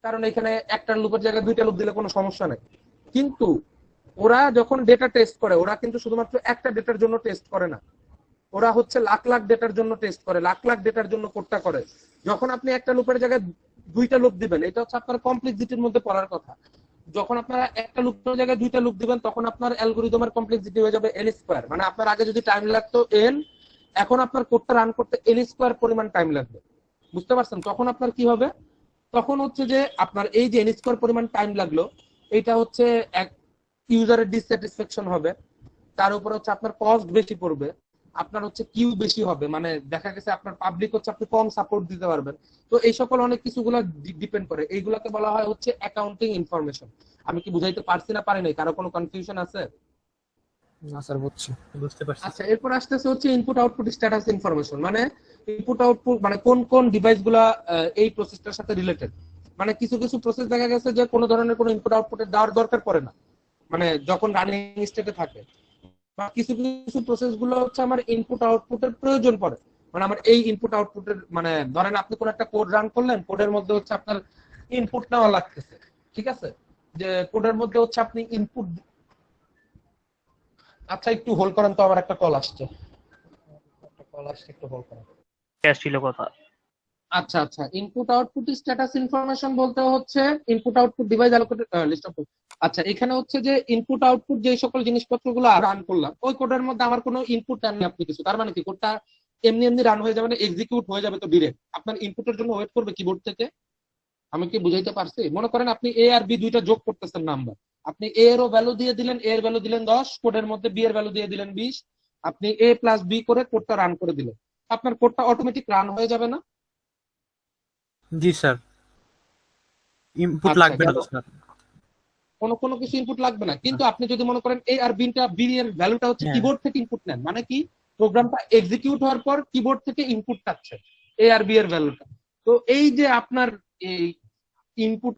কারণ এখানে একটা লুপের জায়গায় দুইটা লুপ দিলে কোনো সমস্যা নেই। কিন্তু ওরা যখন ডেটা টেস্ট করে, ওরা কিন্তু শুধুমাত্র একটা ডেটার জন্য টেস্ট করে না, ওরা হচ্ছে লাখ লাখ ডেটার জন্য টেস্ট করে, লাখ লাখ ডেটার জন্য কোডটা করে। যখন আপনি একটা লুপের জায়গায় দুইটা লুপ দিবেন, এটা হচ্ছে আপনার কমপ্লেক্সিটির মধ্যে পড়ার কথা। যখন আপনারা একটা লুপের জায়গায় দুইটা লুপ দিবেন, তখন আপনার অ্যালগরিদমের কমপ্লেক্সিটি হয়ে যাবে n স্কয়ার। মানে আপনার আগে যদি টাইম লাগতো n, এখন আপনার কোডটা রান করতে n স্কয়ার পরিমাণ টাইম লাগবে। বুঝতে পারছেন? তখন আপনার কি হবে? তখন হচ্ছে যে আপনার এই যে n স্কয়ার পরিমাণ টাইম লাগলো, এটা হচ্ছে এক ইউজারের ডিসস্যাটিসফ্যাকশন হবে, তার উপর হচ্ছে আপনার কস্ট বেশি পড়বে, আপনার হচ্ছে কিউ বেশি হবে, মানে দেখা গেছে আপনার পাবলিক হচ্ছে আপনি কম সাপোর্ট দিতে পারবেন। তো এই সকল অনেক কিছুগুলো ডিপেন্ড করে, এইগুলাকে বলা হয় হচ্ছে অ্যাকাউন্টিং ইনফরমেশন। আমি কি বুঝাইতে পারছি না পারি নাই? কারো কোনো কনফিউশন আছে? না স্যার বুঝছি। বুঝতে পারছি। আচ্ছা, এরপর আসতেছে হচ্ছে ইনপুট আউটপুট স্ট্যাটাস ইনফরমেশন। মানে ইনপুট আউটপুট মানে কোন কোন ডিভাইস গুলা এই প্রসেসটার সাথে রিলেটেড। মানে কিছু কিছু প্রসেস দেখা গেছে যে কোনো ধরনের কোনো ইনপুট আউটপুটের দেওয়ার দরকার পড়ে না, মানে যখন রানিং স্টেটে থাকে। বা কিছু কিছু প্রসেস গুলো হচ্ছে আমার ইনপুট আউটপুটের প্রয়োজন পড়ে, মানে আমার এই ইনপুট আউটপুটের মানে ধরেন আপনি কোন একটা কোড রান করলেন, কোডের মধ্যে হচ্ছে আপনার ইনপুট নেওয়া লাগতেছে, ঠিক আছে, যে কোডের মধ্যে হচ্ছে আপনি ইনপুট। আচ্ছা একটু হোল্ড করেন তো, আমার একটা কল আসছে, একটু হোল্ড করেন। ছিল কথা। আচ্ছা আচ্ছা, ইনপুট আউটপুট স্ট্যাটাস ইনফরমেশন বলতে হচ্ছে input output device allocated list of. আচ্ছা, এখানে হচ্ছে যে ইনপুট আউটপুট যে সকল জিনিসপত্রগুলো রান করলাম, ওই কোডের মধ্যে আমার কোনো ইনপুট নেই আপনি কিছু, তার মানে কি কোডটা এমনি এমনি রান হয়ে যাবে না, এক্সিকিউট হয়ে যাবে তো ডিরেক্ট। আপনার ইনপুটের জন্য ওয়েট করবে কিবোর্ড থেকে। আমি কি বুঝাইতে পারছি? মনে করেন আপনি এ আর বি দুইটা যোগ করতেছেন নাম্বার, আপনি এ এর ভ্যালু দিয়ে দিলেন, এ এর ভ্যালু দিলেন 10, কোডের মধ্যে বি এর ভ্যালু দিয়ে দিলেন 20, আপনি এ প্লাস বি করে কোডটা রান করে দিলেন, আপনার কোডটা অটোমেটিক রান হয়ে যাবে না? জি স্যার, ইনপুট আচ্ছা, লাগবে না গেল। স্যার। কোনো কোনো কিছু ইনপুট লাগবে না, কিন্তু আপনি যদি মনে করেন এ আর বি এর ভ্যালুটা হচ্ছে হ্যাঁ। কিবোর্ড থেকে ইনপুট নেন, মানে কি প্রোগ্রামটা এক্সিকিউট হওয়ার পর কিবোর্ড থেকে ইনপুট পাচ্ছে এ আর বি এর ভ্যালুটা। তো এই যে আপনার এই ইনপুট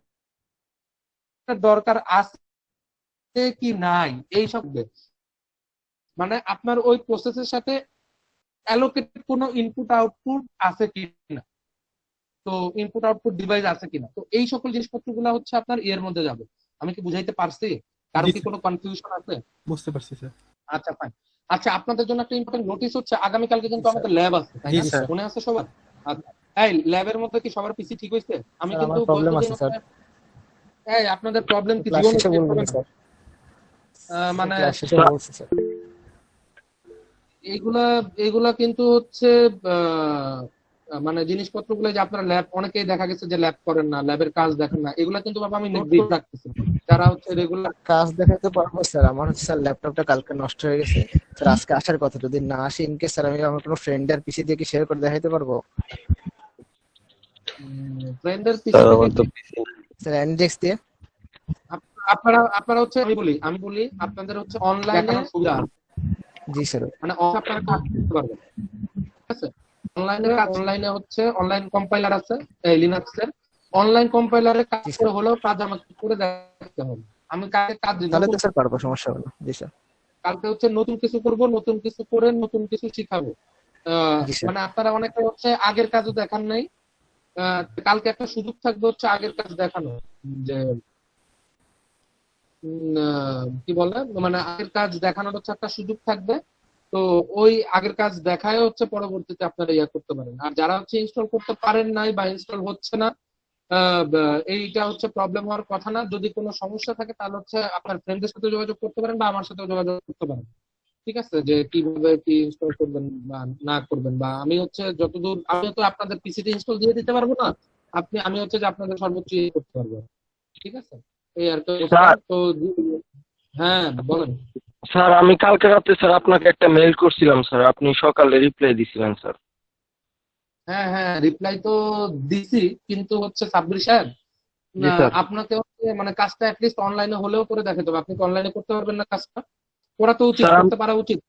দরকার আছে কি নাই, এই সব মানে আপনার ওই প্রসেসের সাথে অ্যালোকেটেড কোনো ইনপুট আউটপুট আছে কিনা, তো ইনপুট আউটপুট ডিভাইস আছে কিনা, তো এই সকল জিনিসপত্রগুলো হচ্ছে আপনার এর মধ্যে যাবে। আমি কি বুঝাইতে পারছি? কারো জি কি স্যার, কোনো কনফিউশন আছে? বুঝতে পারছি স্যার। আচ্ছা ফাইন। আচ্ছা, আপনাদের জন্য একটা ইম্পর্টেন্ট নোটিশ হচ্ছে, আগামীকালকে কিন্তু আমাদের ল্যাব আছে, তাই জি না? স্যার। মনে আছে সবার? আচ্ছা, এই ল্যাবের মধ্যে কি সবার পিসি ঠিক হয়েছে? আমি স্যার কিন্তু আমার প্রবলেম বলতে আছে স্যার, এই আপনাদের প্রবলেম কি ক্লাস জীবনে শেষে চেক বলবেন করবেন? স্যার, মানে ক্লাস শেষে বলছি স্যার। এইগুলা এইগুলা কিন্তু হচ্ছে মানে জিনিসপত্রগুলো যে আপনারা ল্যাব, অনেকেই দেখা গেছে যে ল্যাব করেন না, ল্যাবের কাজ দেখেন না, এগুলা কিন্তু বাবা আমি নোট করে রাখতেছি, যারা হচ্ছে রেগুলার। কাজ দেখাতে পারবো স্যার, আমার হচ্ছে স্যার ল্যাপটপটা কালকে নষ্ট হয়ে গেছে স্যার, আজকে আসার কথা, যদি না আসে ইনকেস স্যার আমি আমার কোনো ফ্রেন্ডের পিসি দিয়ে কি শেয়ার করে দেখাইতে পারবো ফ্রেন্ডের পিসি থেকে স্যার? এনডেক্স দিয়ে। আপনারা আপনারা হচ্ছে আমি বলি আপনাদের হচ্ছে অনলাইনে সুবিধা আছে। জি স্যার। মানে আপনারা কাজ করতে পারবেন, ঠিক আছে? অনলাইনে হচ্ছে অনলাইন কম্পাইলার আছে লিনাক্স এর, অনলাইন কম্পাইলারে কাজ জি স্যার। করে হলেও কাজ আমাকে করে দেখতে হবে। আমি কাজ তাহলে তো স্যার পারবো, সমস্যা হলো। জি স্যার। কালকে হচ্ছে নতুন কিছু করব, নতুন কিছু করে নতুন কিছু শিখাবো। জি স্যার। মানে আপনারা অনেকে হচ্ছে আগের কাজও দেখান নাই, কালকে একটা সুযোগ থাকবে হচ্ছে আগের কাজ দেখানো, যে কি বলে মানে আগের কাজ দেখানোর হচ্ছে একটা সুযোগ থাকবে। তো ওই আগের কাজ দেখায় হচ্ছে পরবর্তীতে আপনারা ইয়া করতে পারেন। আর যারা হচ্ছে ইনস্টল করতে পারেন নাই বা ইনস্টল হচ্ছে না, এইটা হচ্ছে প্রবলেম হওয়ার কথা না। যদি কোনো সমস্যা থাকে তাহলে হচ্ছে আপনার ফ্রেন্ডদের সাথে যোগাযোগ করতে পারেন বা আমার সাথে যোগাযোগ করতে পারেন, ঠিক আছে, যে কিভাবে কি ইনস্টল করবেন বা না করবেন। বা আমি হচ্ছে যতদূর, আমি তো আপনাদের পিসিতে ইনস্টল দিয়ে দিতে পারবো না, আমি হচ্ছে যে আপনাদের সর্বোচ্চ ইয়ে করতে পারবো, ঠিক আছে? এই আর কি। তো হ্যাঁ বলেন। স্যার আমি কালকে রাতে স্যার আপনাকে একটা মেইল করছিলাম স্যার, আপনি সকালে রিপ্লাই দিছিলেন স্যার। হ্যাঁ হ্যাঁ, রিপ্লাই তো দিছি, কিন্তু হচ্ছে সাব্বির সাহেব, জি স্যার। আপনাকে হচ্ছে মানে কাজটা অ্যাটলিস্ট অনলাইনে হলেও করে দেখাতে হবে। আপনি তো অনলাইনে করতে পারবেন না কাজটা? করা তো উচিত, স্যার, করতে পারা উচিত।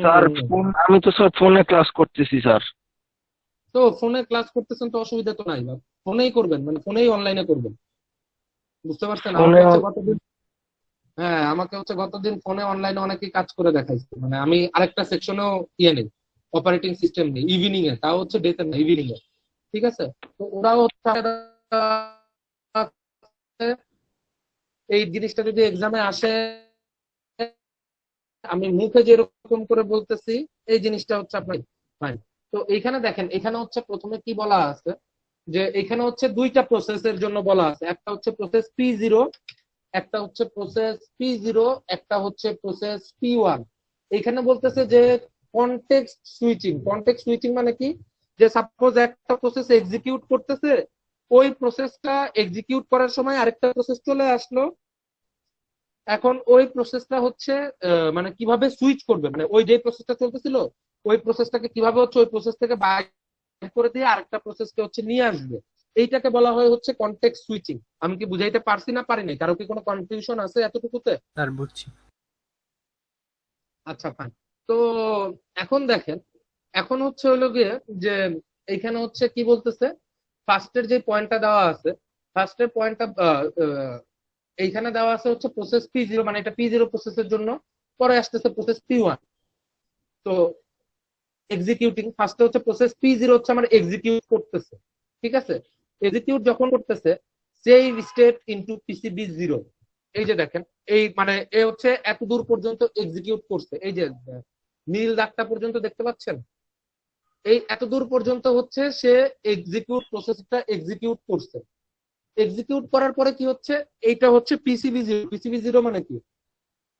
স্যার আমি তো স্যার ফোনে ক্লাস করতেছি স্যার। তো ফোনে ক্লাস করতেছেন তো অসুবিধা তো নাই, ফোনেই করবেন, মানে ফোনেই অনলাইনে করবেন, বুঝতে পারছেন? আমাকে ফোনে হচ্ছে গতদিন, হ্যাঁ আমাকে হচ্ছে গতদিন ফোনে অনলাইনে অনেকেই কাজ করে দেখাইছে, মানে আমি আরেকটা সেকশনেও ইয়ে নেই, অপারেটিং সিস্টেম নেই, ইভিনিং এ, তাও হচ্ছে ডেতে না, ইভিনিং এ, ঠিক আছে? তো ওরাও হচ্ছে এই জিনিসটা যদি এক্সামে আসে, আমি মুখে যেরকম করে বলতেছি এই জিনিসটা হচ্ছে আপনার ফাইন। তো এইখানে দেখেন, এখানে হচ্ছে প্রথমে কি বলা আছে, যে এখানে হচ্ছে দুইটা প্রসেসের জন্য বলা আছে, একটা হচ্ছে প্রসেস P0, একটা হচ্ছে প্রসেস P0, একটা হচ্ছে প্রসেস P1। এখানে বলতেছে যে কনটেক্সট সুইচিং। কনটেক্সট সুইচিং মানে কি, যে সাপোজ একটা প্রসেস এক্সিকিউট করতেছে, ওই প্রসেসটা এক্সিকিউট করার সময় আরেকটা প্রসেস চলে আসলো, এখন ওই প্রসেসটা হচ্ছে মানে কিভাবে সুইচ করবে, মানে ওই যে প্রসেসটা চলতেছিল ওই প্রসেসটাকে কিভাবে হচ্ছে ওই প্রসেস থেকে বাইর করে দিয়ে আরেকটা প্রসেসকে হচ্ছে নিয়ে আসবে, এইটাকে বলা হয় হচ্ছে কনটেক্সট সুইচিং। আমি কি বুঝাইতে পারছি না পারি নাই? কারো কি কোনো কনফিউশন আছে এতটুকুতে? স্যার বুঝছি। আচ্ছা ফাইন। তো এখন দেখেন, এখন হচ্ছে হলো গিয়ে যে এইখানে হচ্ছে কি বলতেছে, ফার্স্টের যে পয়েন্টটা দেওয়া আছে, ফার্স্টের পয়েন্টটা এইখানে দেওয়া আছে হচ্ছে প্রসেস P0, মানে এটা P0 প্রসেসের জন্য, পরে আসতেছে প্রসেস P1। তো এক্সিকিউটিং ফার্স্টে হচ্ছে প্রসেস P0 হচ্ছে আমার এক্সিকিউট করতেছে, ঠিক আছে? এক্সিকিউট যখন করতেছে, সেভ স্টেট ইনটু PCB0, এই যে দেখেন, এই মানে এ হচ্ছে এত দূর পর্যন্ত এক্সিকিউট করছে, এই যে নীল দাগটা পর্যন্ত দেখতে পাচ্ছেন, এই এত দূর পর্যন্ত হচ্ছে সে এক্সিকিউট প্রসেসটা এক্সিকিউট করছে। এক্সিকিউট করার পরে কি হচ্ছে, এইটা হচ্ছে PCB0। PCB0 মানে কি,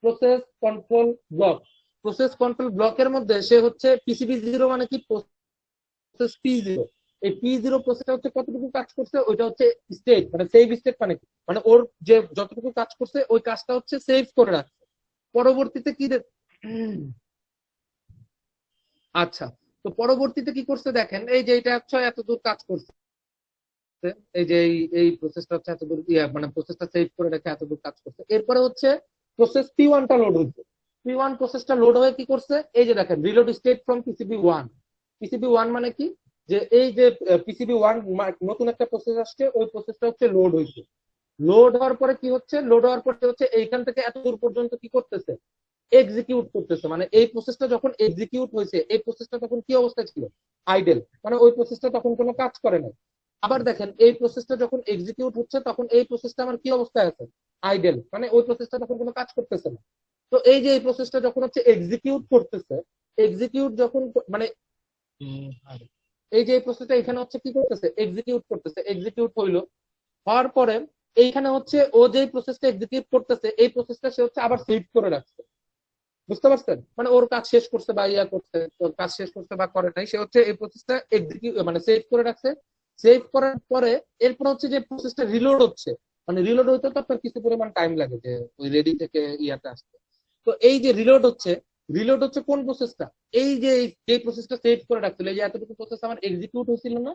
process control block. Process control ব্লকের মধ্যে সে হচ্ছে PCB0 মানে কি, প্রসেস P0। এই P0 প্রসেসটা হচ্ছে কতটুকু কাজ করছে, ওইটা হচ্ছে স্টেট, মানে সেভ স্টেট মানে কি, মানে ওর যে যতটুকু কাজ করছে ওই কাজটা হচ্ছে সেভ করে রাখছে। পরবর্তীতে কি আচ্ছা, তো পরবর্তীতে কি করছে দেখেন, এই যে এটা হচ্ছে এতদূর কাজ করছে, এই যে এই প্রসেসটা হচ্ছে এতদূর মানে প্রসেসটা সেভ করে রেখে এতদূর কাজ করছে। এরপরে হচ্ছে প্রসেস P1টা লোড হচ্ছে। P1 প্রসেসটা লোড হয়ে কি করছে, এই যে দেখেন, reload state from PCB1। PCB1 মানে কি, যে এই যে PCB1 নতুন একটা প্রসেস আসছে, ওই প্রসেসটা হচ্ছে লোড হয়েছে। লোড হওয়ার পরে কি হচ্ছে, লোড হওয়ার পরে হচ্ছে এইখান থেকে এত দূর পর্যন্ত কি করতেছে, এক্সিকিউট করতেছে। মানে এই প্রসেসটা যখন এক্সিকিউট হয়েছে, এই প্রসেসটা তখন কি অবস্থায় ছিল, আইডেল, মানে ওই প্রসেসটা তখন কোনো কাজ করে না। আবার দেখেন, এই প্রসেসটা যখন এক্সিকিউট হচ্ছে তখন এই প্রসেসটা আমার কি অবস্থায় আছে, আইডেল, মানে ওই প্রসেসটা তখন কোনো কাজ করতেছে না। তো এই যে এই প্রসেসটা যখন হচ্ছে এক্সিকিউট করতেছে, এক্সিকিউট যখন মানে এই যে এই প্রসেসটা এখানে হচ্ছে কি করতেছে, এক্সিকিউট করতেছে, এক্সিকিউট হইলো, হওয়ার পরে এইখানে হচ্ছে ও যে প্রসেসটা এক্সিকিউট করতেছে এই প্রসেসটা সে হচ্ছে আবার সেভ করে রাখছে, বুঝতে পারছেন? মানে ওর কাজ শেষ করছে বা ইয়া করছে, ওর কাজ শেষ করছে বা করে নাই, সে হচ্ছে এই প্রসেসটা এক্সিকিউট মানে সেভ করে রাখছে। সেভ করার পরে এরপর হচ্ছে যে প্রসেসটা রিলোড হচ্ছে, মানে রিলোড হইতে তো আপনার কিছু পরিমাণ টাইম লাগে, যে ওই রেডি থেকে ইয়াতে আসতে। তো এই যে রিলোড হচ্ছে, রিলোড হচ্ছে কোন প্রসেসটা, এই যে যে প্রসেসটা সেভ করে রাখছিল, এই যে এতটুকু প্রসেস আমার এক্সিকিউট হয়েছিল না,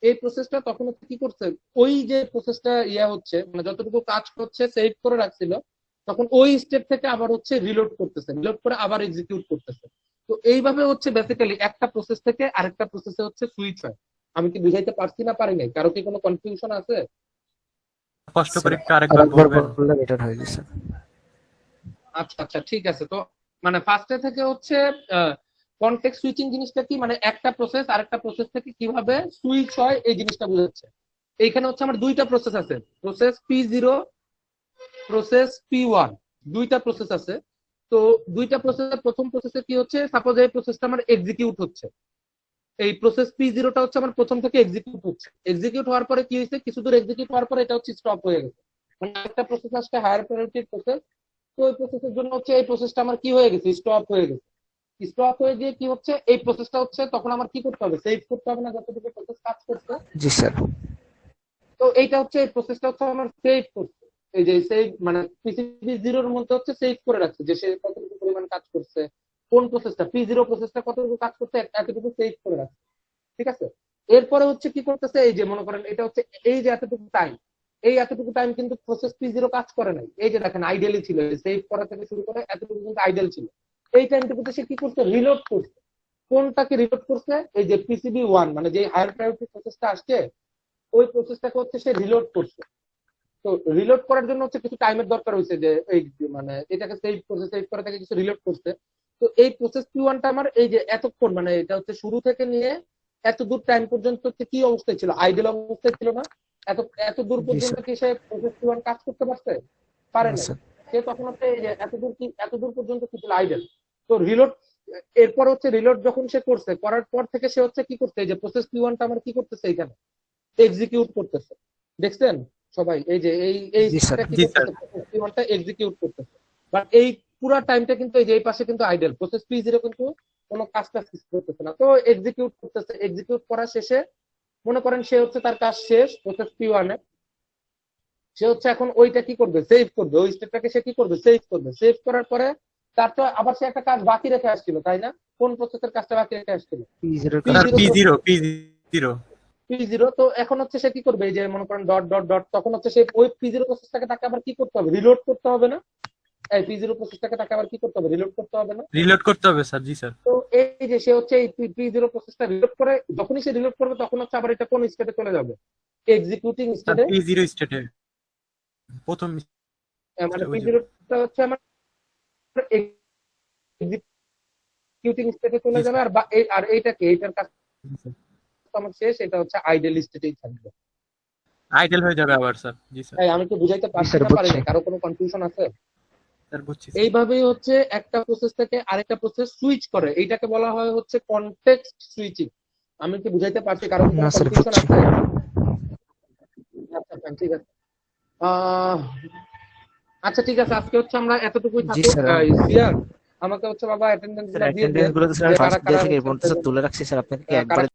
এই প্রসেসটা তখন হচ্ছে কি করছে, ওই যে প্রসেসটা ইয়া হচ্ছে, মানে যতটুকু কাজ করছে সেভ করে রাখছিল, তখন ওই স্টেপ থেকে আবার হচ্ছে রিলোড করতেছে, রিলোড করে আবার এক্সিকিউট করতেছে। তো এইভাবে হচ্ছে বেসিক্যালি একটা প্রসেস থেকে আরেকটা প্রসেসে হচ্ছে সুইচ হয়। আমি কি বুঝাইতে পারছি না পারি নাই? কারো কি কোনো কনফিউশন আছে? কষ্ট করে একটু আরেকবার আরেকবার বলবেন। বললে বেটার হয়ে গেছে। আচ্ছা আচ্ছা ঠিক আছে। তো মানে ফার্স্টে থেকে হচ্ছে কনটেক্সট সুইচিং জিনিসটা কি, মানে একটা প্রসেস আরেকটা প্রসেস থেকে কিভাবে সুইচ হয় এই জিনিসটা বোঝাচ্ছে। এইখানে হচ্ছে আমার দুইটা প্রসেস আছে, প্রসেস P0, প্রসেস P1, দুইটা প্রসেস আছে। তো দুইটা প্রসেসের প্রথম প্রসেসে কি হচ্ছে, সাপোজ এই প্রসেসটা আমার এক্সিকিউট হচ্ছে, এই প্রসেস P0টা হচ্ছে আমার প্রথম থেকে এক্সিকিউট হচ্ছে। এক্সিকিউট হওয়ার পরে কি হয়েছে, কিছু দূর এক্সিকিউট হওয়ার পরে এটা হচ্ছে স্টপ হয়ে গেছে, মানে একটা প্রসেস আসছে হায়ার প্রায়োরিটির প্রসেস। তো ওই প্রসেসের জন্য হচ্ছে এই প্রসেসটা আমার কি হয়ে গেছে, স্টপ হয়ে গেছে। স্টপ হয়ে গিয়ে কি হচ্ছে, এই প্রসেসটা হচ্ছে তখন আমার কি করতে হবে, সেভ করতে হবে না যতটুকু প্রসেস কাজ করছে। জি স্যার। তো এইটা হচ্ছে এই প্রসেসটা হচ্ছে আমার সেভ করছে, এই যে সেভ মানে PCB0 মধ্যে হচ্ছে সেভ করে রাখছে যে সে কতটুকু পরিমাণ কাজ করছে, কোন প্রসেসটা P0 প্রসেসটা কতটুকু কাজ করছে এতটুকু সেভ করে রাখছে, ঠিক আছে? এরপরে হচ্ছে কি করতেছে, এই যে মনে করেন এটা হচ্ছে এই যে এতটুকু টাইম, এই এতটুকু টাইম কিন্তু প্রসেস P0 কাজ করে নাই, এই যে দেখেন আইডেলই ছিল, সেভ করা থেকে শুরু করে এতটুকু কিন্তু আইডেল ছিল। এই টাইমটুকুতে সে কি করছে, রিলোড করছে। কোনটাকে রিলোড করছে, এই যে পিসিবি 1 মানে যে হায়ার প্রায়োরিটি প্রসেসটা আসছে ওই প্রসেসটাকে হচ্ছে সে রিলোড করছে। তো রিলোড করার জন্য হচ্ছে কিছু টাইমের দরকার হয়েছে, যে এই মানে এটাকে সেভ করে তাকে কিছু রিলোড করতে। তো এই প্রসেস P1 টা আমার এই যে এতক্ষণ মানে এটা হচ্ছে শুরু থেকে নিয়ে এত দূর টাইম পর্যন্ত হচ্ছে কি অবস্থায় ছিল, আইডল অবস্থায় ছিল না? এত এত দূর পর্যন্ত কি সে প্রসেস P1 কাজ করতে পারছে? পারে না। সে তখন হচ্ছে এই যে এত দূর পর্যন্ত কি ছিল, আইডল। তো রিলোড, এরপর হচ্ছে রিলোড যখন সে করছে, করার পর থেকে সে হচ্ছে কি করছে, এই যে প্রসেস P1 টা আমার কি করতেছে, এখানে এক্সিকিউট করতেছে। দেখছেন সবাই এই যে এই এই জি স্যার। জি স্যার। P1 টা এক্সিকিউট করতেছে, বাট এই পুরা টাইমটা কিন্তু এই যে এই পাশে কিন্তু আইডল, প্রসেস P0 কিন্তু কোনো কাজটা করতেছে না। তো এক্সিকিউট করতেছে, এক্সিকিউট করা শেষে মনে করেন সে হচ্ছে তার কাজ শেষ প্রসেস P1 এ, সে হচ্ছে এখন ওইটা কি করবে, সেভ করবে, ওই স্টেপটাকে সে কি করবে, সেভ করবে। সেভ করার পরে তার তো আবার সে একটা কাজ বাকি রেখে আসছিল, তাই না? কোন প্রসেসের কাজটা বাকি রেখে আসছিল? P0 sir P0 P0 P0। তো এখন হচ্ছে সে কি করবে, এই যে মনে করেন ডট ডট ডট, তখন হচ্ছে সে ওই P0 প্রসেসটাকে তাকে আবার কি করতে হবে, রিলোড করতে হবে না? এই P0 প্রসেসটাকে তাকে আবার কি করতে হবে, রিলোড করতে হবে না? রিলোড করতে হবে স্যার। জি স্যার। তো এই যে সে হচ্ছে এই P0 প্রসেসটা রিলোড করে, যখনই সে রিলোড করবে তখন হচ্ছে আবার এটা কোন স্টেটে চলে যাবে, এক্সিকিউটিং স্যার স্টেটে। P0 স্টেটে প্রথম মানে ওই যে- P0 টা হচ্ছে আমার এক্সিকিউটিং স্টেটে চলে যাবে, আর আর এইটাকে এইটার কাজ আমার শেষ, এটা হচ্ছে আইডল স্টেটেই থাকবে। আইডল হয়ে যাবে আবার স্যার। জি স্যার। তাই আমি কি বুঝাইতে পারছি স্যার, না পারি না? বুঝছি। কারো কোনো কনফিউশন আছে? স্যার বুঝছি। এইভাবেই হচ্ছে একটা প্রসেস থেকে আরেকটা প্রসেস সুইচ করে, এইটাকে বলা হয় হচ্ছে কনটেক্সট সুইচিং। আমি কি বুঝাইতে পারছি? কারো কোনো না স্যার, কনফিউশন বুঝছি। আছে? আচ্ছা fine, ঠিক আছে। আচ্ছা ঠিক আছে, আজকে হচ্ছে আমরা এতটুকুই জি থাকুক। স্যার। সিয়ার, আমাকে হচ্ছে বাবা অ্যাটেন্ডেন্স স্যার গুলো দিয়ে অ্যাটেন্ডেন্স দেন, গুলো তো স্যার যে ফার্স্ট কারা ডে কারা থেকে এই হচ্ছে পর্যন্ত স্যার তুলে রাখছি স্যার, আপনাকে কি কারা একবারে